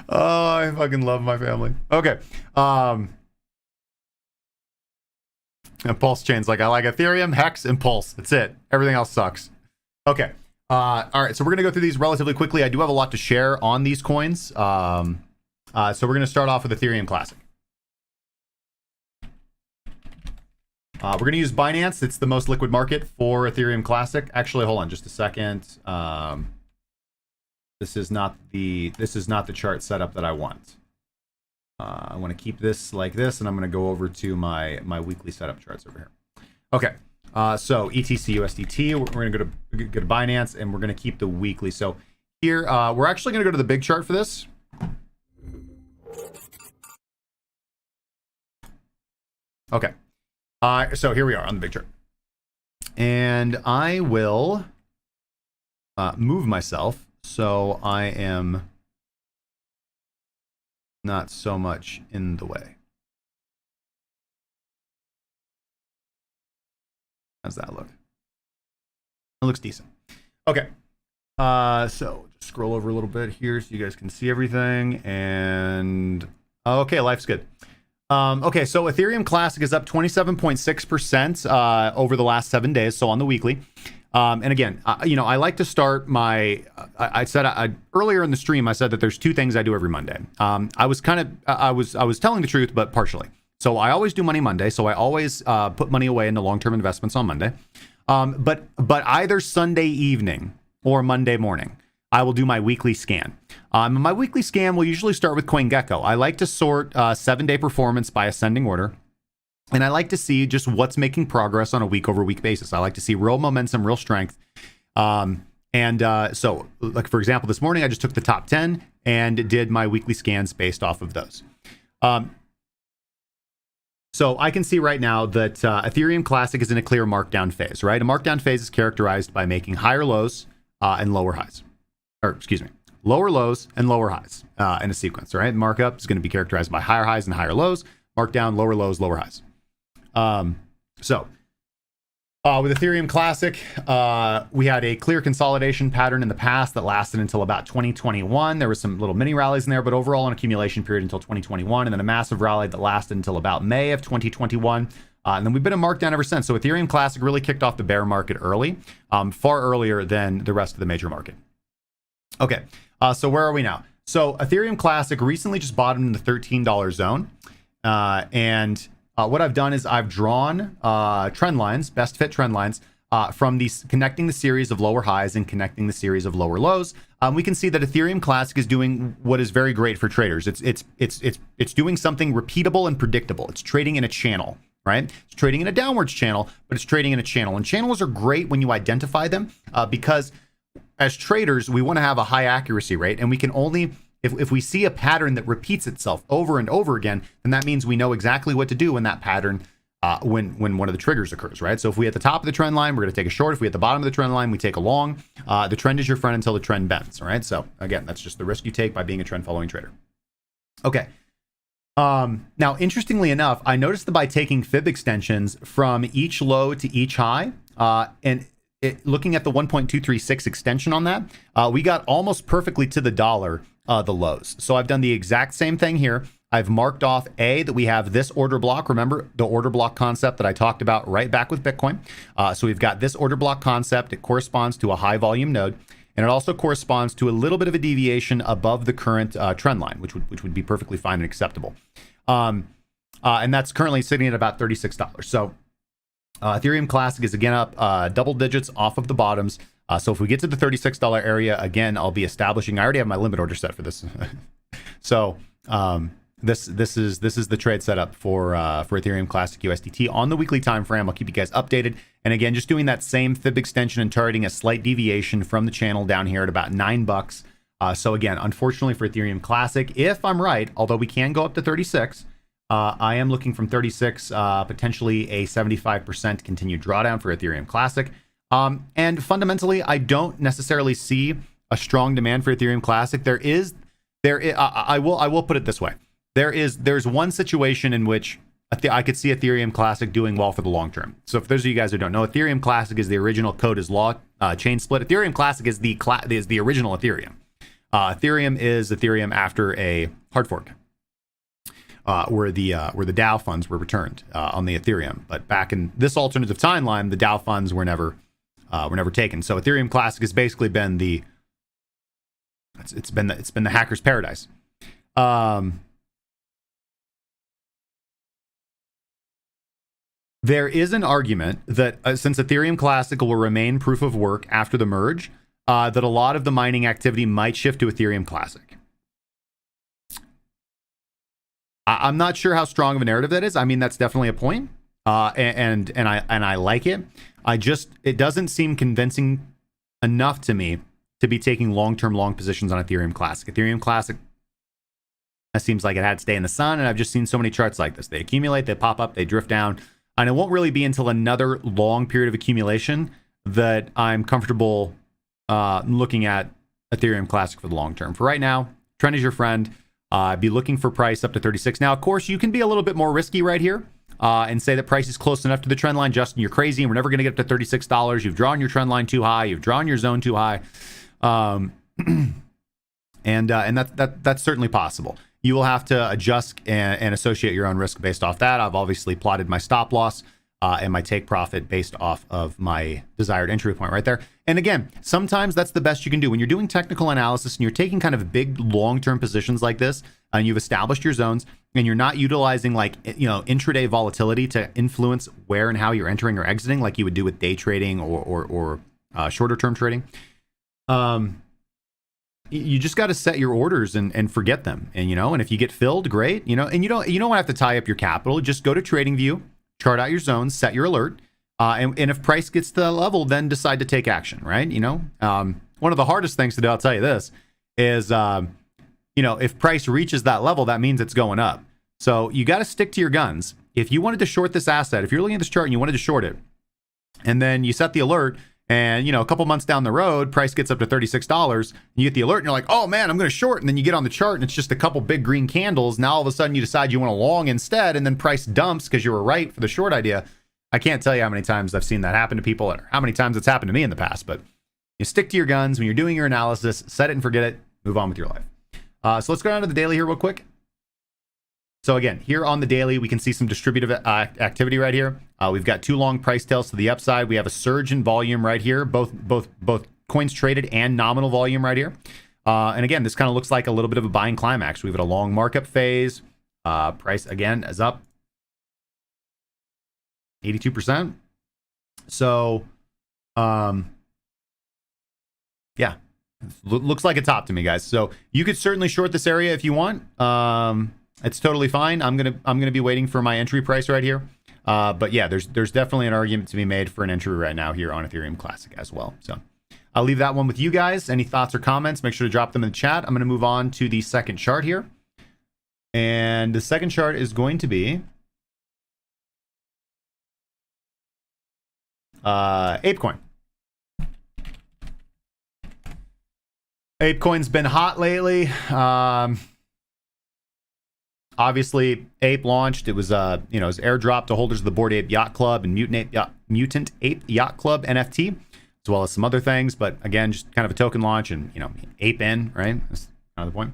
Oh, I fucking love my family. Okay. And Pulse Chain's like, I like Ethereum, Hex, and Pulse. That's it. Everything else sucks. Okay. All right. So we're going to go through these relatively quickly. I do have a lot to share on these coins. So we're going to start off with Ethereum Classic. We're going to use Binance. It's the most liquid market for Ethereum Classic. Actually, hold on just a second. This is not the chart setup that I want. I want to keep this like this, and I'm going to go over to my weekly setup charts over here. Okay. So ETC USDT. We're going to go to Binance, and we're going to keep the weekly. So here, we're actually going to go to the big chart for this. Okay. So here we are on the big chart. And I will move myself so I am not so much in the way. How's that look? It looks decent. Okay. So just scroll over a little bit here so you guys can see everything. And okay, life's good. Okay, so Ethereum Classic is up 27.6% over the last 7 days, so on the weekly. And again, I like to start my. I said earlier in the stream, I said that there's two things I do every Monday. I was telling the truth, but partially. So I always do Money Monday. So I always put money away into long-term investments on Monday. But either Sunday evening or Monday morning, I will do my weekly scan. My weekly scan will usually start with CoinGecko. I like to sort 7-day performance by ascending order. And I like to see just what's making progress on a week-over-week basis. I like to see real momentum, real strength. So, like for example, this morning I just took the top 10 and did my weekly scans based off of those. So I can see right now that Ethereum Classic is in a clear markdown phase, right? A markdown phase is characterized by making higher lows and lower highs. Or excuse me, lower lows and lower highs in a sequence, right? Markup is going to be characterized by higher highs and higher lows. Markdown, lower lows, lower highs. With Ethereum Classic, we had a clear consolidation pattern in the past that lasted until about 2021. There were some little mini rallies in there, but overall an accumulation period until 2021, and then a massive rally that lasted until about May of 2021. And then we've been a markdown ever since. So Ethereum Classic really kicked off the bear market early, far earlier than the rest of the major market. Okay, so where are we now? So Ethereum Classic recently just bottomed in the $13 zone. What I've done is I've drawn trend lines, best fit trend lines, from these, connecting the series of lower highs and connecting the series of lower lows. We can see that Ethereum Classic is doing what is very great for traders. It's doing something repeatable and predictable. It's trading in a channel, right? It's trading in a downwards channel, but it's trading in a channel. And channels are great when you identify them because as traders, we want to have a high accuracy rate, and we can only, if we see a pattern that repeats itself over and over again, then that means we know exactly what to do when that pattern, when one of the triggers occurs, right? So if we at the top of the trend line, we're going to take a short. If we at the bottom of the trend line, we take a long. The trend is your friend until the trend bends, all right? So again, that's just the risk you take by being a trend following trader. Okay. Now, interestingly enough, I noticed that by taking fib extensions from each low to each high, looking at the 1.236 extension on that, we got almost perfectly to the dollar the lows. So I've done the exact same thing here. I've marked off that we have this order block. Remember the order block concept that I talked about right back with Bitcoin. So we've got this order block concept. It corresponds to a high volume node, and it also corresponds to a little bit of a deviation above the current trend line, which would be perfectly fine and acceptable. And that's currently sitting at about $36. So Ethereum Classic is again up double digits off of the bottoms. So if we get to the $36 area, again, I'll be establishing. I already have my limit order set for this. So this is the trade setup for Ethereum Classic USDT on the weekly time frame. I'll keep you guys updated. And again, just doing that same fib extension and targeting a slight deviation from the channel down here at about $9. So again, unfortunately for Ethereum Classic, if I'm right, although we can go up to 36. I am looking from 36, potentially a 75% continued drawdown for Ethereum Classic. And fundamentally, I don't necessarily see a strong demand for Ethereum Classic. I will put it this way. There's one situation in which I could see Ethereum Classic doing well for the long term. So for those of you guys who don't know, Ethereum Classic is the original code is law chain split. Ethereum Classic is the original Ethereum. Ethereum is Ethereum after a hard fork. Where the DAO funds were returned on the Ethereum, but back in this alternative timeline, the DAO funds were never taken. So Ethereum Classic has basically been it's been the hacker's paradise. There is an argument that since Ethereum Classic will remain proof of work after the merge, that a lot of the mining activity might shift to Ethereum Classic. I'm not sure how strong of a narrative that is. I mean, that's definitely a point, and I like it. It doesn't seem convincing enough to me to be taking long-term long positions on Ethereum Classic. Ethereum Classic, that seems like it had to stay in the sun, and I've just seen so many charts like this. They accumulate, they pop up, they drift down, and it won't really be until another long period of accumulation that I'm comfortable looking at Ethereum Classic for the long term. For right now, trend is your friend. Be looking for price up to 36. Now, of course, you can be a little bit more risky right here and say that price is close enough to the trend line. Justin, you're crazy, and we're never going to get up to $36. You've drawn your trend line too high. You've drawn your zone too high. And that's certainly possible. you will have to adjust and associate your own risk based off that. I've obviously plotted my stop loss and my take profit based off of my desired entry point right there. And again, sometimes that's the best you can do when you're doing technical analysis and you're taking kind of big long-term positions like this, and you've established your zones, and you're not utilizing like, intraday volatility to influence where and how you're entering or exiting like you would do with day trading or shorter term trading. You just got to set your orders and forget them. And, and if you get filled, great, and you don't have to tie up your capital. Just go to TradingView, chart out your zones, set your alert. And if price gets to that level, then decide to take action, right? One of the hardest things to do, I'll tell you this, is, if price reaches that level, that means it's going up. So you got to stick to your guns. If you wanted to short this asset, if you're looking at this chart and you wanted to short it, and then you set the alert, and, a couple months down the road, price gets up to $36, you get the alert and you're like, oh man, I'm going to short. And then you get on the chart and it's just a couple big green candles. Now all of a sudden you decide you want to long instead, and then price dumps because you were right for the short idea. I can't tell you how many times I've seen that happen to people or how many times it's happened to me in the past, but you stick to your guns when you're doing your analysis, set it and forget it, move on with your life. So let's go down to the daily here real quick. So again, here on the daily, we can see some distributive activity right here. We've got two long price tails to the upside. We have a surge in volume right here, both coins traded and nominal volume right here. And again, this kind of looks like a little bit of a buying climax. We've got a long markup phase. Price again is up 82%. So, yeah, looks like a top to me, guys. So you could certainly short this area if you want. It's totally fine. I'm gonna be waiting for my entry price right here. But yeah, there's definitely an argument to be made for an entry right now here on Ethereum Classic as well. So I'll leave that one with you guys. Any thoughts or comments, make sure to drop them in the chat. I'm gonna move on to the second chart here. And the second chart is going to be ApeCoin. ApeCoin's been hot lately. Obviously, Ape launched. It was, it was airdropped to holders of the Bored Ape Yacht Club and Mutant Ape Yacht Club NFT, as well as some other things. But again, just kind of a token launch, and Ape in, right? That's kind of the point.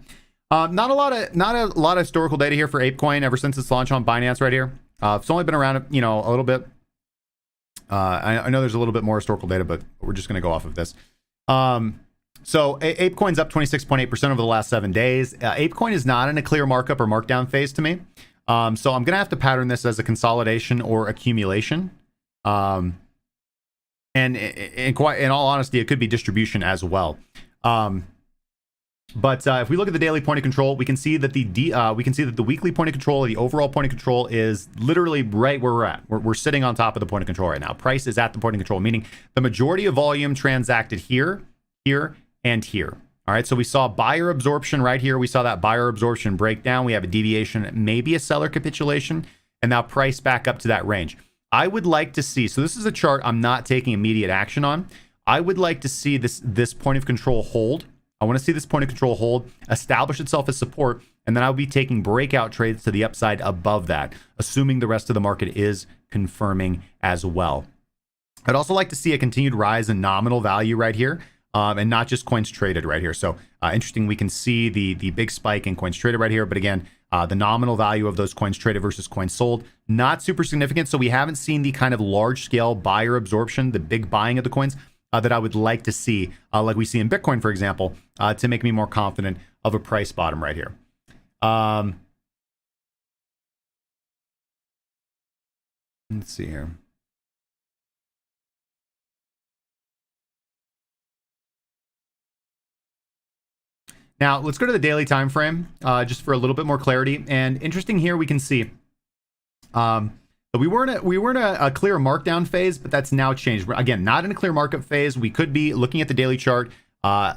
Not a lot of historical data here for ApeCoin ever since its launch on Binance right here. It's only been around, a little bit. I know there's a little bit more historical data, but we're just going to go off of this. So ApeCoin's up 26.8% over the last 7 days. ApeCoin is not in a clear markup or markdown phase to me. So I'm going to have to pattern this as a consolidation or accumulation. And in all honesty, it could be distribution as well. But if we look at the daily point of control, we can see that the weekly point of control, or the overall point of control, is literally right where we're at. We're sitting on top of the point of control right now. Price is at the point of control, meaning the majority of volume transacted here, and here. All right, so we saw buyer absorption right here. We saw that buyer absorption breakdown. We have a deviation, maybe a seller capitulation, and now price back up to that range. I would like to see, so this is a chart I'm not taking immediate action on. I would like to see this point of control hold. I want to see this point of control hold, establish itself as support, and then I'll be taking breakout trades to the upside above that, assuming the rest of the market is confirming as well. I'd also like to see a continued rise in nominal value right here. And not just coins traded right here. So interesting, we can see the big spike in coins traded right here. But again, the nominal value of those coins traded versus coins sold, not super significant. So we haven't seen the kind of large scale buyer absorption, the big buying of the coins that I would like to see, like we see in Bitcoin, for example, to make me more confident of a price bottom right here. Let's see here. Now let's go to the daily time frame, just for a little bit more clarity. And interesting here, we can see we weren't a clear markdown phase, but that's now changed. Again, not in a clear markup phase. We could be looking at the daily chart,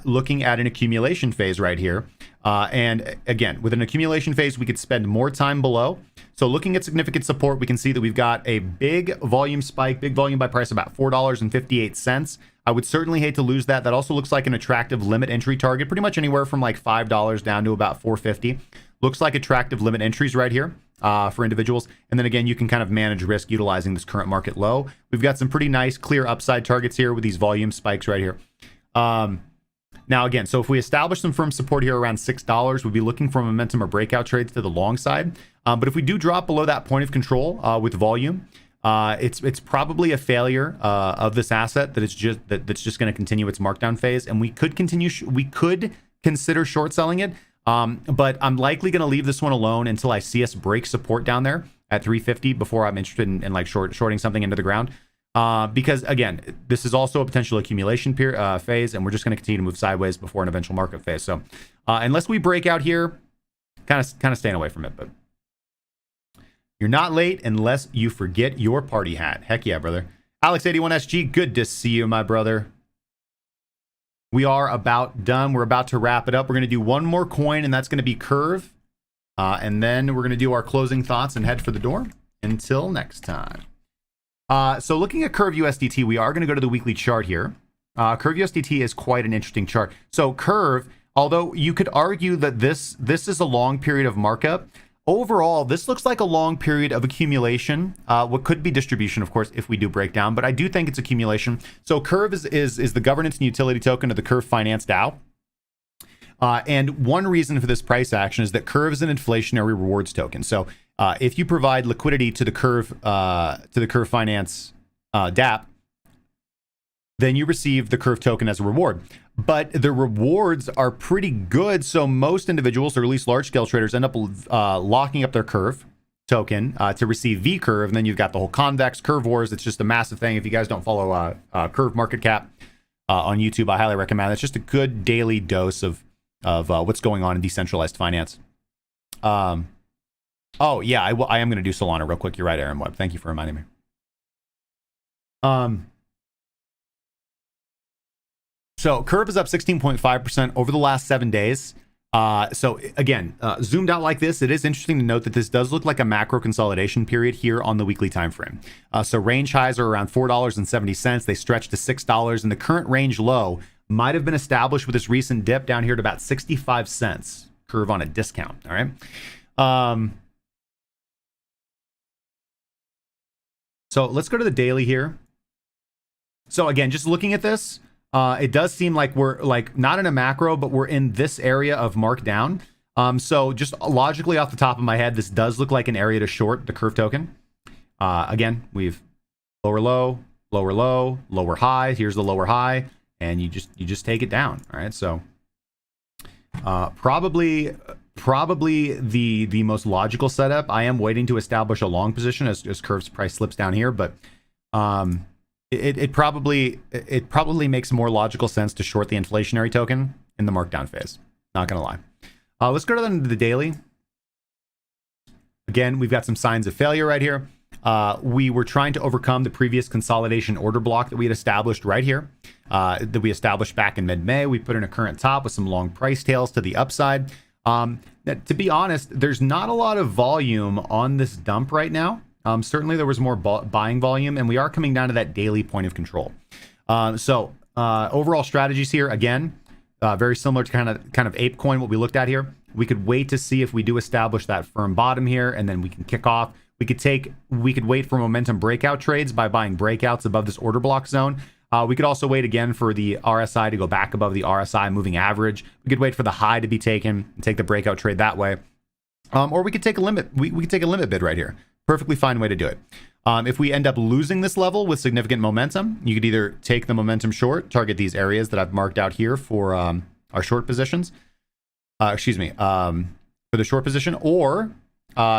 looking at an accumulation phase right here. And again, with an accumulation phase, we could spend more time below. So looking at significant support, we can see that we've got a big volume spike, big volume by price, about $4.58. I would certainly hate to lose that. That also looks like an attractive limit entry target, pretty much anywhere from like $5 down to about $4.50. Looks like attractive limit entries right here for individuals. And then again, you can kind of manage risk utilizing this current market low. We've got some pretty nice clear upside targets here with these volume spikes right here. Now, again, so if we establish some firm support here around $6, we'd be looking for momentum or breakout trades to the long side. But if we do drop below that point of control with volume, it's probably a failure of this asset that's just going to continue its markdown phase, and we could consider short selling it. But I'm likely going to leave this one alone until I see us break support down there at 350 before I'm interested in like shorting something into the ground. Because again, this is also a potential accumulation phase, and we're just going to continue to move sideways before an eventual market phase. So unless we break out here, kind of staying away from it. But you're not late unless you forget your party hat. Heck yeah, brother. Alex81SG, good to see you, my brother. We are about done. We're about to wrap it up. We're going to do one more coin, and that's going to be Curve. And then we're going to do our closing thoughts and head for the door. Until next time. So looking at Curve USDT, we are going to go to the weekly chart here. Curve USDT is quite an interesting chart. So Curve, although you could argue that this is a long period of markup, overall, this looks like a long period of accumulation. What could be distribution, of course, if we do break down, but I do think it's accumulation. So Curve is the governance and utility token of the Curve Finance DAO. And one reason for this price action is that Curve is an inflationary rewards token. So if you provide liquidity to the Curve Finance DApp, then you receive the Curve token as a reward. But the rewards are pretty good, so most individuals, or at least large-scale traders, end up locking up their Curve token to receive V-Curve, and then you've got the whole convex Curve wars. It's just a massive thing. If you guys don't follow Curve Market Cap on YouTube, I highly recommend it. It's just a good daily dose of what's going on in decentralized finance. Oh, yeah, I am going to do Solana real quick. You're right, Aaron Webb. Thank you for reminding me. So Curve is up 16.5% over the last 7 days. So again, zoomed out like this, it is interesting to note that this does look like a macro consolidation period here on the weekly time frame. So range highs are around $4.70. They stretch to $6, and the current range low might have been established with this recent dip down here to about 65 cents. Curve on a discount. All right. So let's go to the daily here. So again, just looking at this, it does seem like we're like not in a macro, but we're in this area of markdown. So just logically off the top of my head, this does look like an area to short the Curve token. Again, we've lower low, lower low, lower high. Here's the lower high, and you just take it down. All right. So probably the most logical setup. I am waiting to establish a long position as Curve's price slips down here, but It probably makes more logical sense to short the inflationary token in the markdown phase. Not gonna lie. Let's go to the daily. Again, we've got some signs of failure right here. We were trying to overcome the previous consolidation order block that we had established right here, that we established back in mid-May. We put in a current top with some long price tails to the upside. To be honest, there's not a lot of volume on this dump right now. Certainly there was more buying volume, and we are coming down to that daily point of control. So overall strategies here, again, very similar to kind of ApeCoin, what we looked at here. We could wait to see if we do establish that firm bottom here, and then we can kick off. We could wait for momentum breakout trades by buying breakouts above this order block zone. We could also wait again for the RSI to go back above the RSI moving average. We could wait for the high to be taken and take the breakout trade that way. Or we could take a limit. We could take a limit bid right here. Perfectly fine way to do it. If we end up losing this level with significant momentum, you could either take the momentum short, target these areas that I've marked out here for our short positions. For the short position, or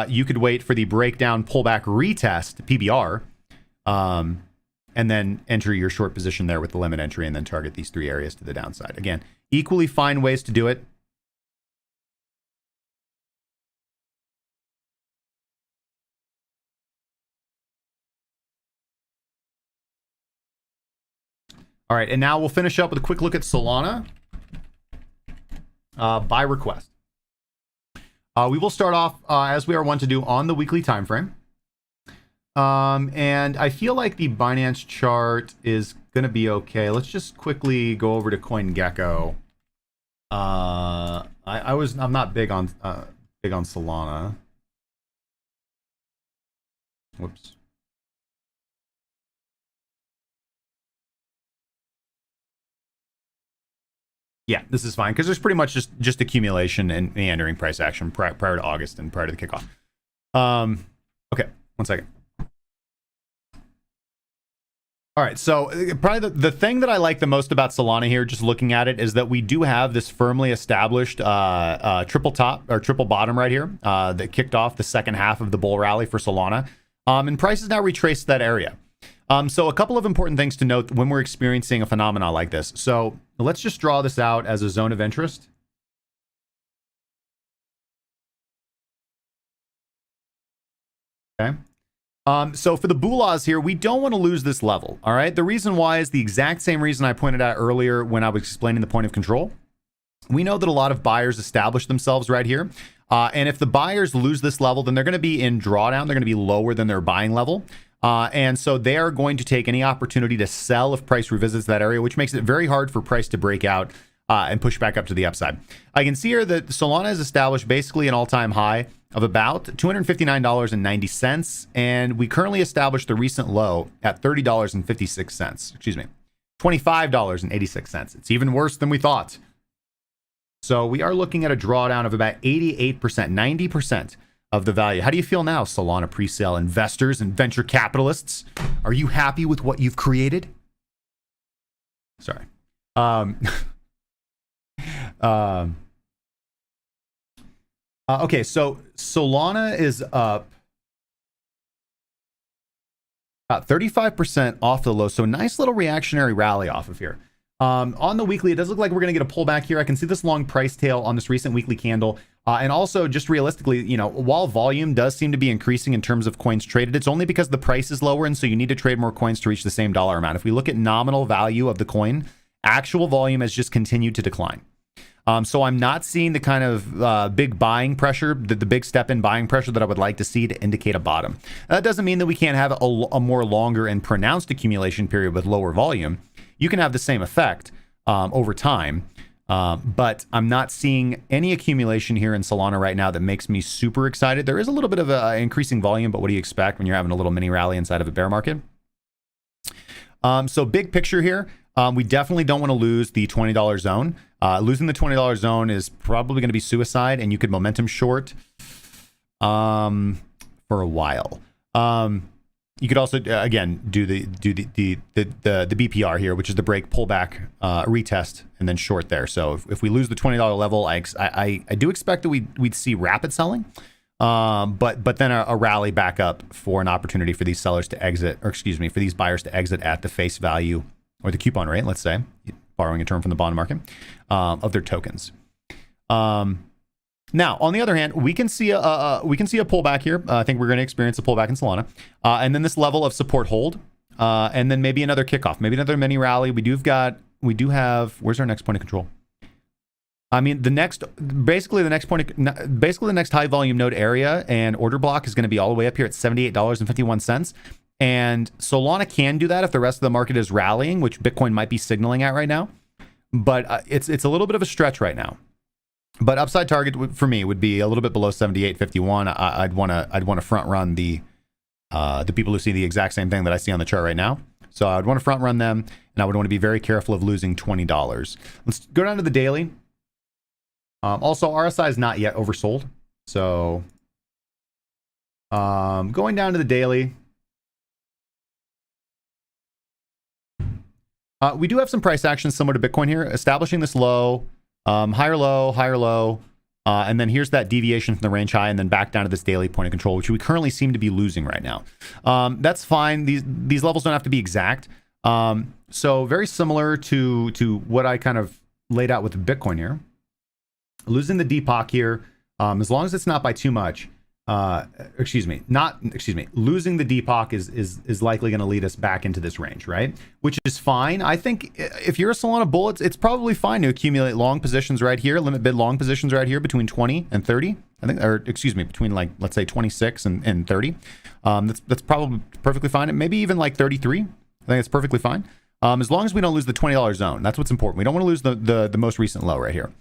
you could wait for the breakdown, pullback, retest, PBR, and then enter your short position there with the limit entry, and then target these three areas to the downside. Again, equally fine ways to do it. All right, and now we'll finish up with a quick look at Solana by request. We will start off, as we are wont to do, on the weekly time frame. And I feel like the Binance chart is going to be okay. Let's just quickly go over to CoinGecko. I'm not big on Solana. Whoops. Yeah, this is fine because there's pretty much just accumulation and meandering price action prior to August and prior to the kickoff. Okay, 1 second. All right, so probably the thing that I like the most about Solana here, just looking at it, is that we do have this firmly established triple top or triple bottom right here that kicked off the second half of the bull rally for Solana. And prices now retraced that area. So a couple of important things to note when we're experiencing a phenomenon like this. So let's just draw this out as a zone of interest. Okay. So for the Boolahs here, we don't want to lose this level, all right? The reason why is the exact same reason I pointed out earlier when I was explaining the point of control. We know that a lot of buyers establish themselves right here. And if the buyers lose this level, then they're going to be in drawdown. They're going to be lower than their buying level. And so they are going to take any opportunity to sell if price revisits that area, which makes it very hard for price to break out and push back up to the upside. I can see here that Solana has established basically an all-time high of about $259.90, and we currently established the recent low at $30.56. Excuse me, $25.86. It's even worse than we thought. So we are looking at a drawdown of about 88%, 90% of the value. How do you feel now, Solana presale investors and venture capitalists? Are you happy with what you've created? Sorry. Okay, so Solana is up about 35% off the low. So nice little reactionary rally off of here. On the weekly, it does look like we're going to get a pullback here. I can see this long price tail on this recent weekly candle. And also, just realistically, you know, while volume does seem to be increasing in terms of coins traded, it's only because the price is lower, and so you need to trade more coins to reach the same dollar amount. If we look at nominal value of the coin, actual volume has just continued to decline. So I'm not seeing the kind of big buying pressure, the big step in buying pressure that I would like to see to indicate a bottom. That doesn't mean that we can't have a more longer and pronounced accumulation period with lower volume. You can have the same effect over time, but I'm not seeing any accumulation here in Solana right now that makes me super excited. There is a little bit of increasing volume, but what do you expect when you're having a little mini rally inside of a bear market? So big picture here, we definitely don't want to lose the $20 zone. Losing the $20 zone is probably going to be suicide, and you could momentum short for a while. You could also again do the BPR here, which is the break, pullback, retest, and then short there. So if we lose the $20 level, I do expect that we'd see rapid selling, but then a rally back up for an opportunity for these sellers to exit, or excuse me, for these buyers to exit at the face value or the coupon rate, let's say, borrowing a term from the bond market, of their tokens. Now, on the other hand, we can see a pullback here. I think we're going to experience a pullback in Solana, and then this level of support hold, and then maybe another kickoff, maybe another mini rally. We do have. Where's our next point of control? I mean, the next high volume node area and order block is going to be all the way up here at $78.51. And Solana can do that if the rest of the market is rallying, which Bitcoin might be signaling at right now. But it's a little bit of a stretch right now. But upside target for me would be a little bit below 78.51. I'd want to front run the people who see the exact same thing that I see on the chart right now. So I'd want to front run them, and I would want to be very careful of losing $20. Let's go down to the daily. Also, RSI is not yet oversold. So going down to the daily. We do have some price action similar to Bitcoin here, establishing this low, higher low, and then here's that deviation from the range high, and then back down to this daily point of control, which we currently seem to be losing right now. That's fine. These levels don't have to be exact. So very similar to what I kind of laid out with Bitcoin here. Losing the Deepak here, as long as it's not by too much. Losing the Deepak is likely going to lead us back into this range, right? Which is fine. I think if you're a Solana bull, it's probably fine to accumulate long positions right here, limit bid long positions right here between 20 and 30. I think, or excuse me, between like, let's say 26 and 30. That's probably perfectly fine. And maybe even like 33. I think it's perfectly fine. As long as we don't lose the $20 zone. That's what's important. We don't want to lose the most recent low right here.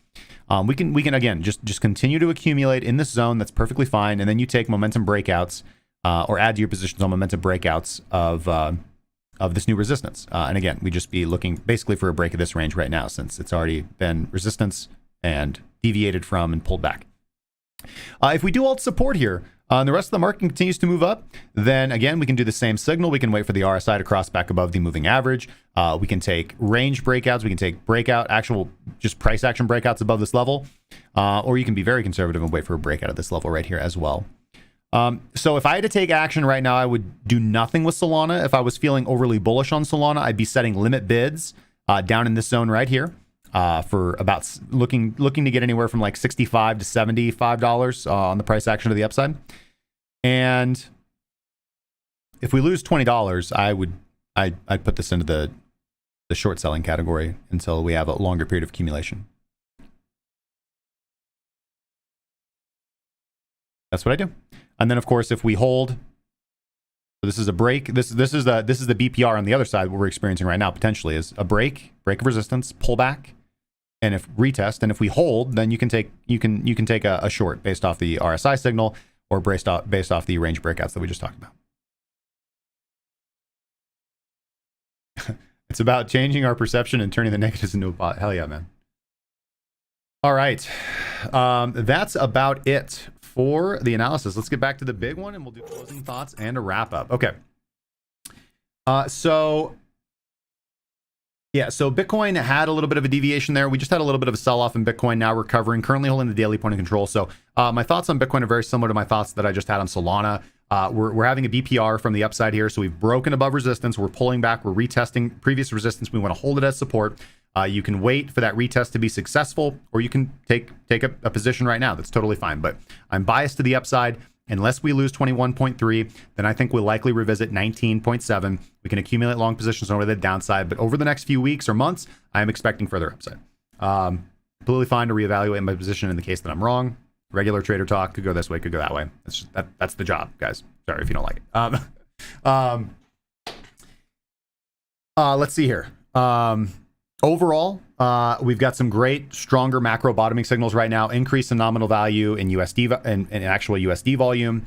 We can again just continue to accumulate in this zone. That's perfectly fine. And then you take momentum breakouts or add to your positions on momentum breakouts of this new resistance. And again, we just be looking basically for a break of this range right now, since it's already been resistance and deviated from and pulled back. If we do hold support here, and the rest of the market continues to move up, then again, we can do the same signal. We can wait for the RSI to cross back above the moving average. We can take range breakouts. We can take just price action breakouts above this level. Or you can be very conservative and wait for a breakout at this level right here as well. So if I had to take action right now, I would do nothing with Solana. If I was feeling overly bullish on Solana, I'd be setting limit bids down in this zone right here. For about looking to get anywhere from like $65 to $75 on the price action to the upside. And if we lose $20, I'd put this into the short selling category until we have a longer period of accumulation. That's what I do. And then of course, if we hold, so this is a break. This is the BPR on the other side. What we're experiencing right now potentially is a break of resistance, pullback. And if retest, and if we hold, then you can take a short based off the RSI signal or based off the range breakouts that we just talked about. It's about changing our perception and turning the negatives into a pot. Hell yeah, man. All right, that's about it for the analysis. Let's get back to the big one, and we'll do closing thoughts and a wrap up. Okay. So Bitcoin had a little bit of a deviation there. We just had a little bit of a sell-off in Bitcoin, now recovering, currently holding the daily point of control. So my thoughts on Bitcoin are very similar to my thoughts that I just had on Solana. We're having a BPR from the upside here. So we've broken above resistance. We're pulling back. We're retesting previous resistance. We want to hold it as support. You can wait for that retest to be successful, or you can take a position right now. That's totally fine. But I'm biased to the upside. Unless we lose 21.3, then I think we'll likely revisit 19.7. We can accumulate long positions over the downside, but over the next few weeks or months, I am expecting further upside. Completely fine to reevaluate my position in the case that I'm wrong. Regular trader talk, could go this way, could go that way. That's the job, guys. Sorry if you don't like it. Let's see here. Overall, we've got some great, stronger macro bottoming signals right now. Increase in nominal value in USD and actual USD volume.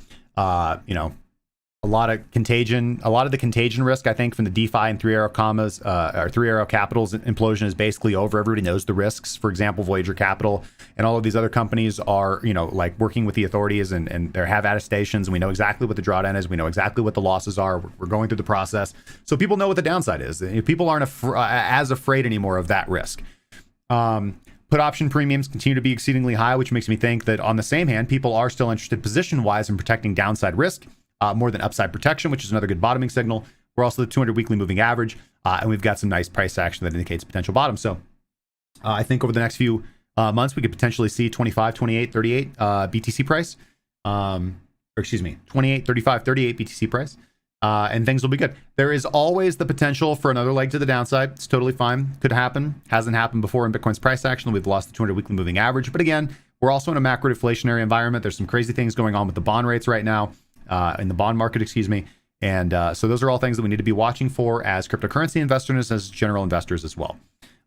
A lot of the contagion risk, I think, from the DeFi and Three Arrow Capital's implosion is basically over. Everybody knows the risks. For example, Voyager Capital and all of these other companies are, like working with the authorities and they have attestations, and we know exactly what the drawdown is. We know exactly what the losses are. We're going through the process. So people know what the downside is. People aren't as afraid anymore of that risk. Put option premiums continue to be exceedingly high, which makes me think that on the same hand, people are still interested position-wise in protecting downside risk. More than upside protection, which is another good bottoming signal. We're also the 200 weekly moving average, and we've got some nice price action that indicates potential bottom. So I think over the next few months, we could potentially see 25, 28, 38 BTC price, 28, 35, 38 BTC price, and things will be good. There is always the potential for another leg to the downside. It's totally fine. Could happen. Hasn't happened before in Bitcoin's price action. We've lost the 200 weekly moving average. But again, we're also in a macro deflationary environment. There's some crazy things going on with the bond rates right now. In the bond market, and so those are all things that we need to be watching for as cryptocurrency investors, as general investors as well.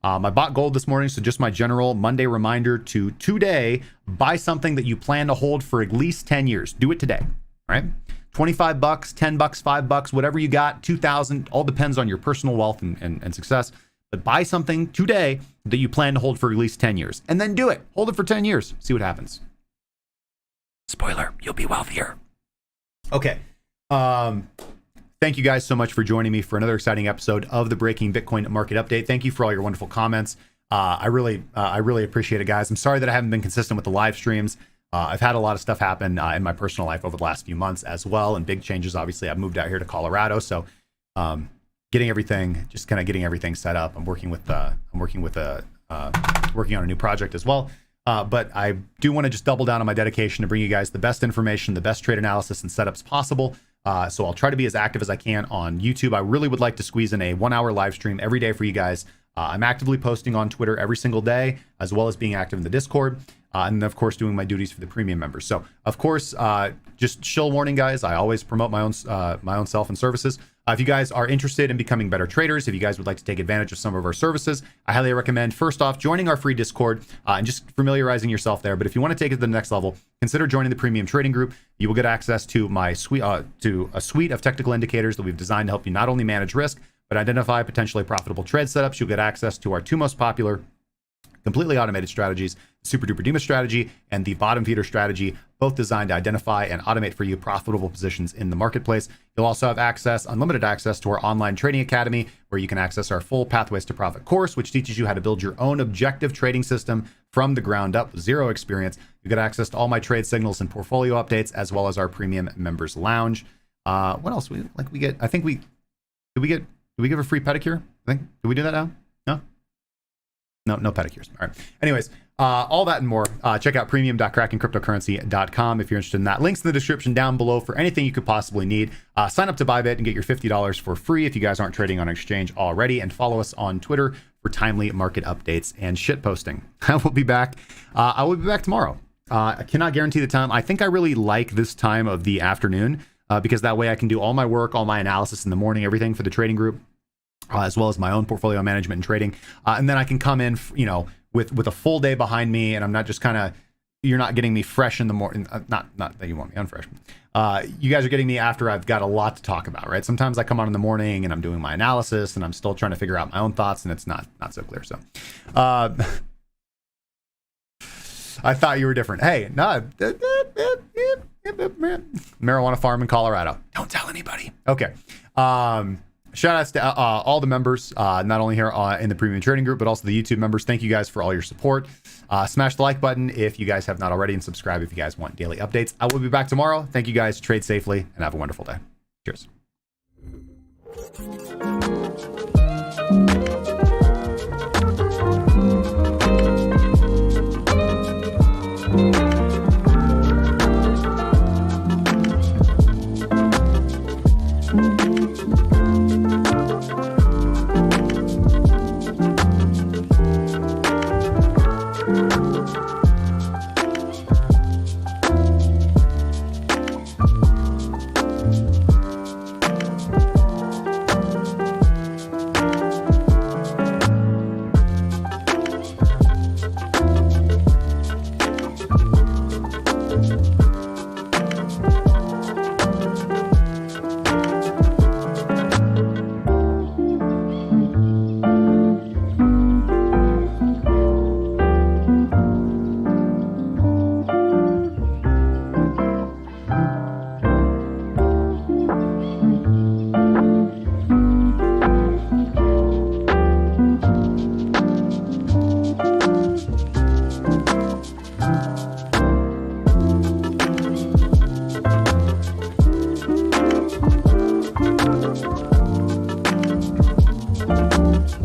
I bought gold this morning, so just my general Monday reminder to today, buy something that you plan to hold for at least 10 years. Do it today, right? $25, $10, $5, whatever you got, 2,000, all depends on your personal wealth and success. But buy something today that you plan to hold for at least 10 years, and then do it. Hold it for 10 years. See what happens. Spoiler, you'll be wealthier. Okay. Thank you guys so much for joining me for another exciting episode of the Breaking Bitcoin Market Update. Thank you for all your wonderful comments. I really appreciate it, guys. I'm sorry that I haven't been consistent with the live streams. I've had a lot of stuff happen in my personal life over the last few months as well, and big changes. Obviously, I've moved out here to Colorado, so getting everything set up. I'm working on a new project as well. But I do want to just double down on my dedication to bring you guys the best information, the best trade analysis and setups possible. So I'll try to be as active as I can on YouTube. I really would like to squeeze in a 1-hour live stream every day for you guys. I'm actively posting on Twitter every single day, as well as being active in the Discord. And of course, doing my duties for the premium members. So of course, just chill warning, guys. I always promote my own self and services. If you guys are interested in becoming better traders, if you guys would like to take advantage of some of our services, I highly recommend, first off, joining our free Discord and just familiarizing yourself there. But if you want to take it to the next level, consider joining the premium trading group. You will get access to my suite of technical indicators that we've designed to help you not only manage risk, but identify potentially profitable trade setups. You'll get access to our two most popular completely automated strategies, Super Duper Dema strategy and the bottom feeder strategy, both designed to identify and automate for you profitable positions in the marketplace. You'll also have access, unlimited access to our online trading academy, where you can access our full Pathways to Profit course, which teaches you how to build your own objective trading system from the ground up with zero experience. You get access to all my trade signals and portfolio updates, as well as our premium members lounge. What else? Did we give a free pedicure? Did we do that now? No pedicures. All right. Anyways, all that and more. Check out premium.crackingcryptocurrency.com if you're interested in that. Links in the description down below for anything you could possibly need. Sign up to Bybit and get your $50 for free if you guys aren't trading on exchange already. And follow us on Twitter for timely market updates and shit posting. I will be back. I will be back tomorrow. I cannot guarantee the time. I think I really like this time of the afternoon because that way I can do all my work, all my analysis in the morning, everything for the trading group. As well as my own portfolio management and trading. And then I can come in, with a full day behind me, and I'm not just you're not getting me fresh in the morning. Not that you want me unfresh. You guys are getting me after I've got a lot to talk about, right? Sometimes I come on in the morning and I'm doing my analysis and I'm still trying to figure out my own thoughts, and it's not so clear. So I thought you were different. Hey, no. Marijuana farm in Colorado. Don't tell anybody. Okay. Shout outs to all the members, not only here in the premium trading group, but also the YouTube members. Thank you guys for all your support. Smash the like button if you guys have not already, and subscribe if you guys want daily updates. I will be back tomorrow. Thank you guys. Trade safely and have a wonderful day. Cheers.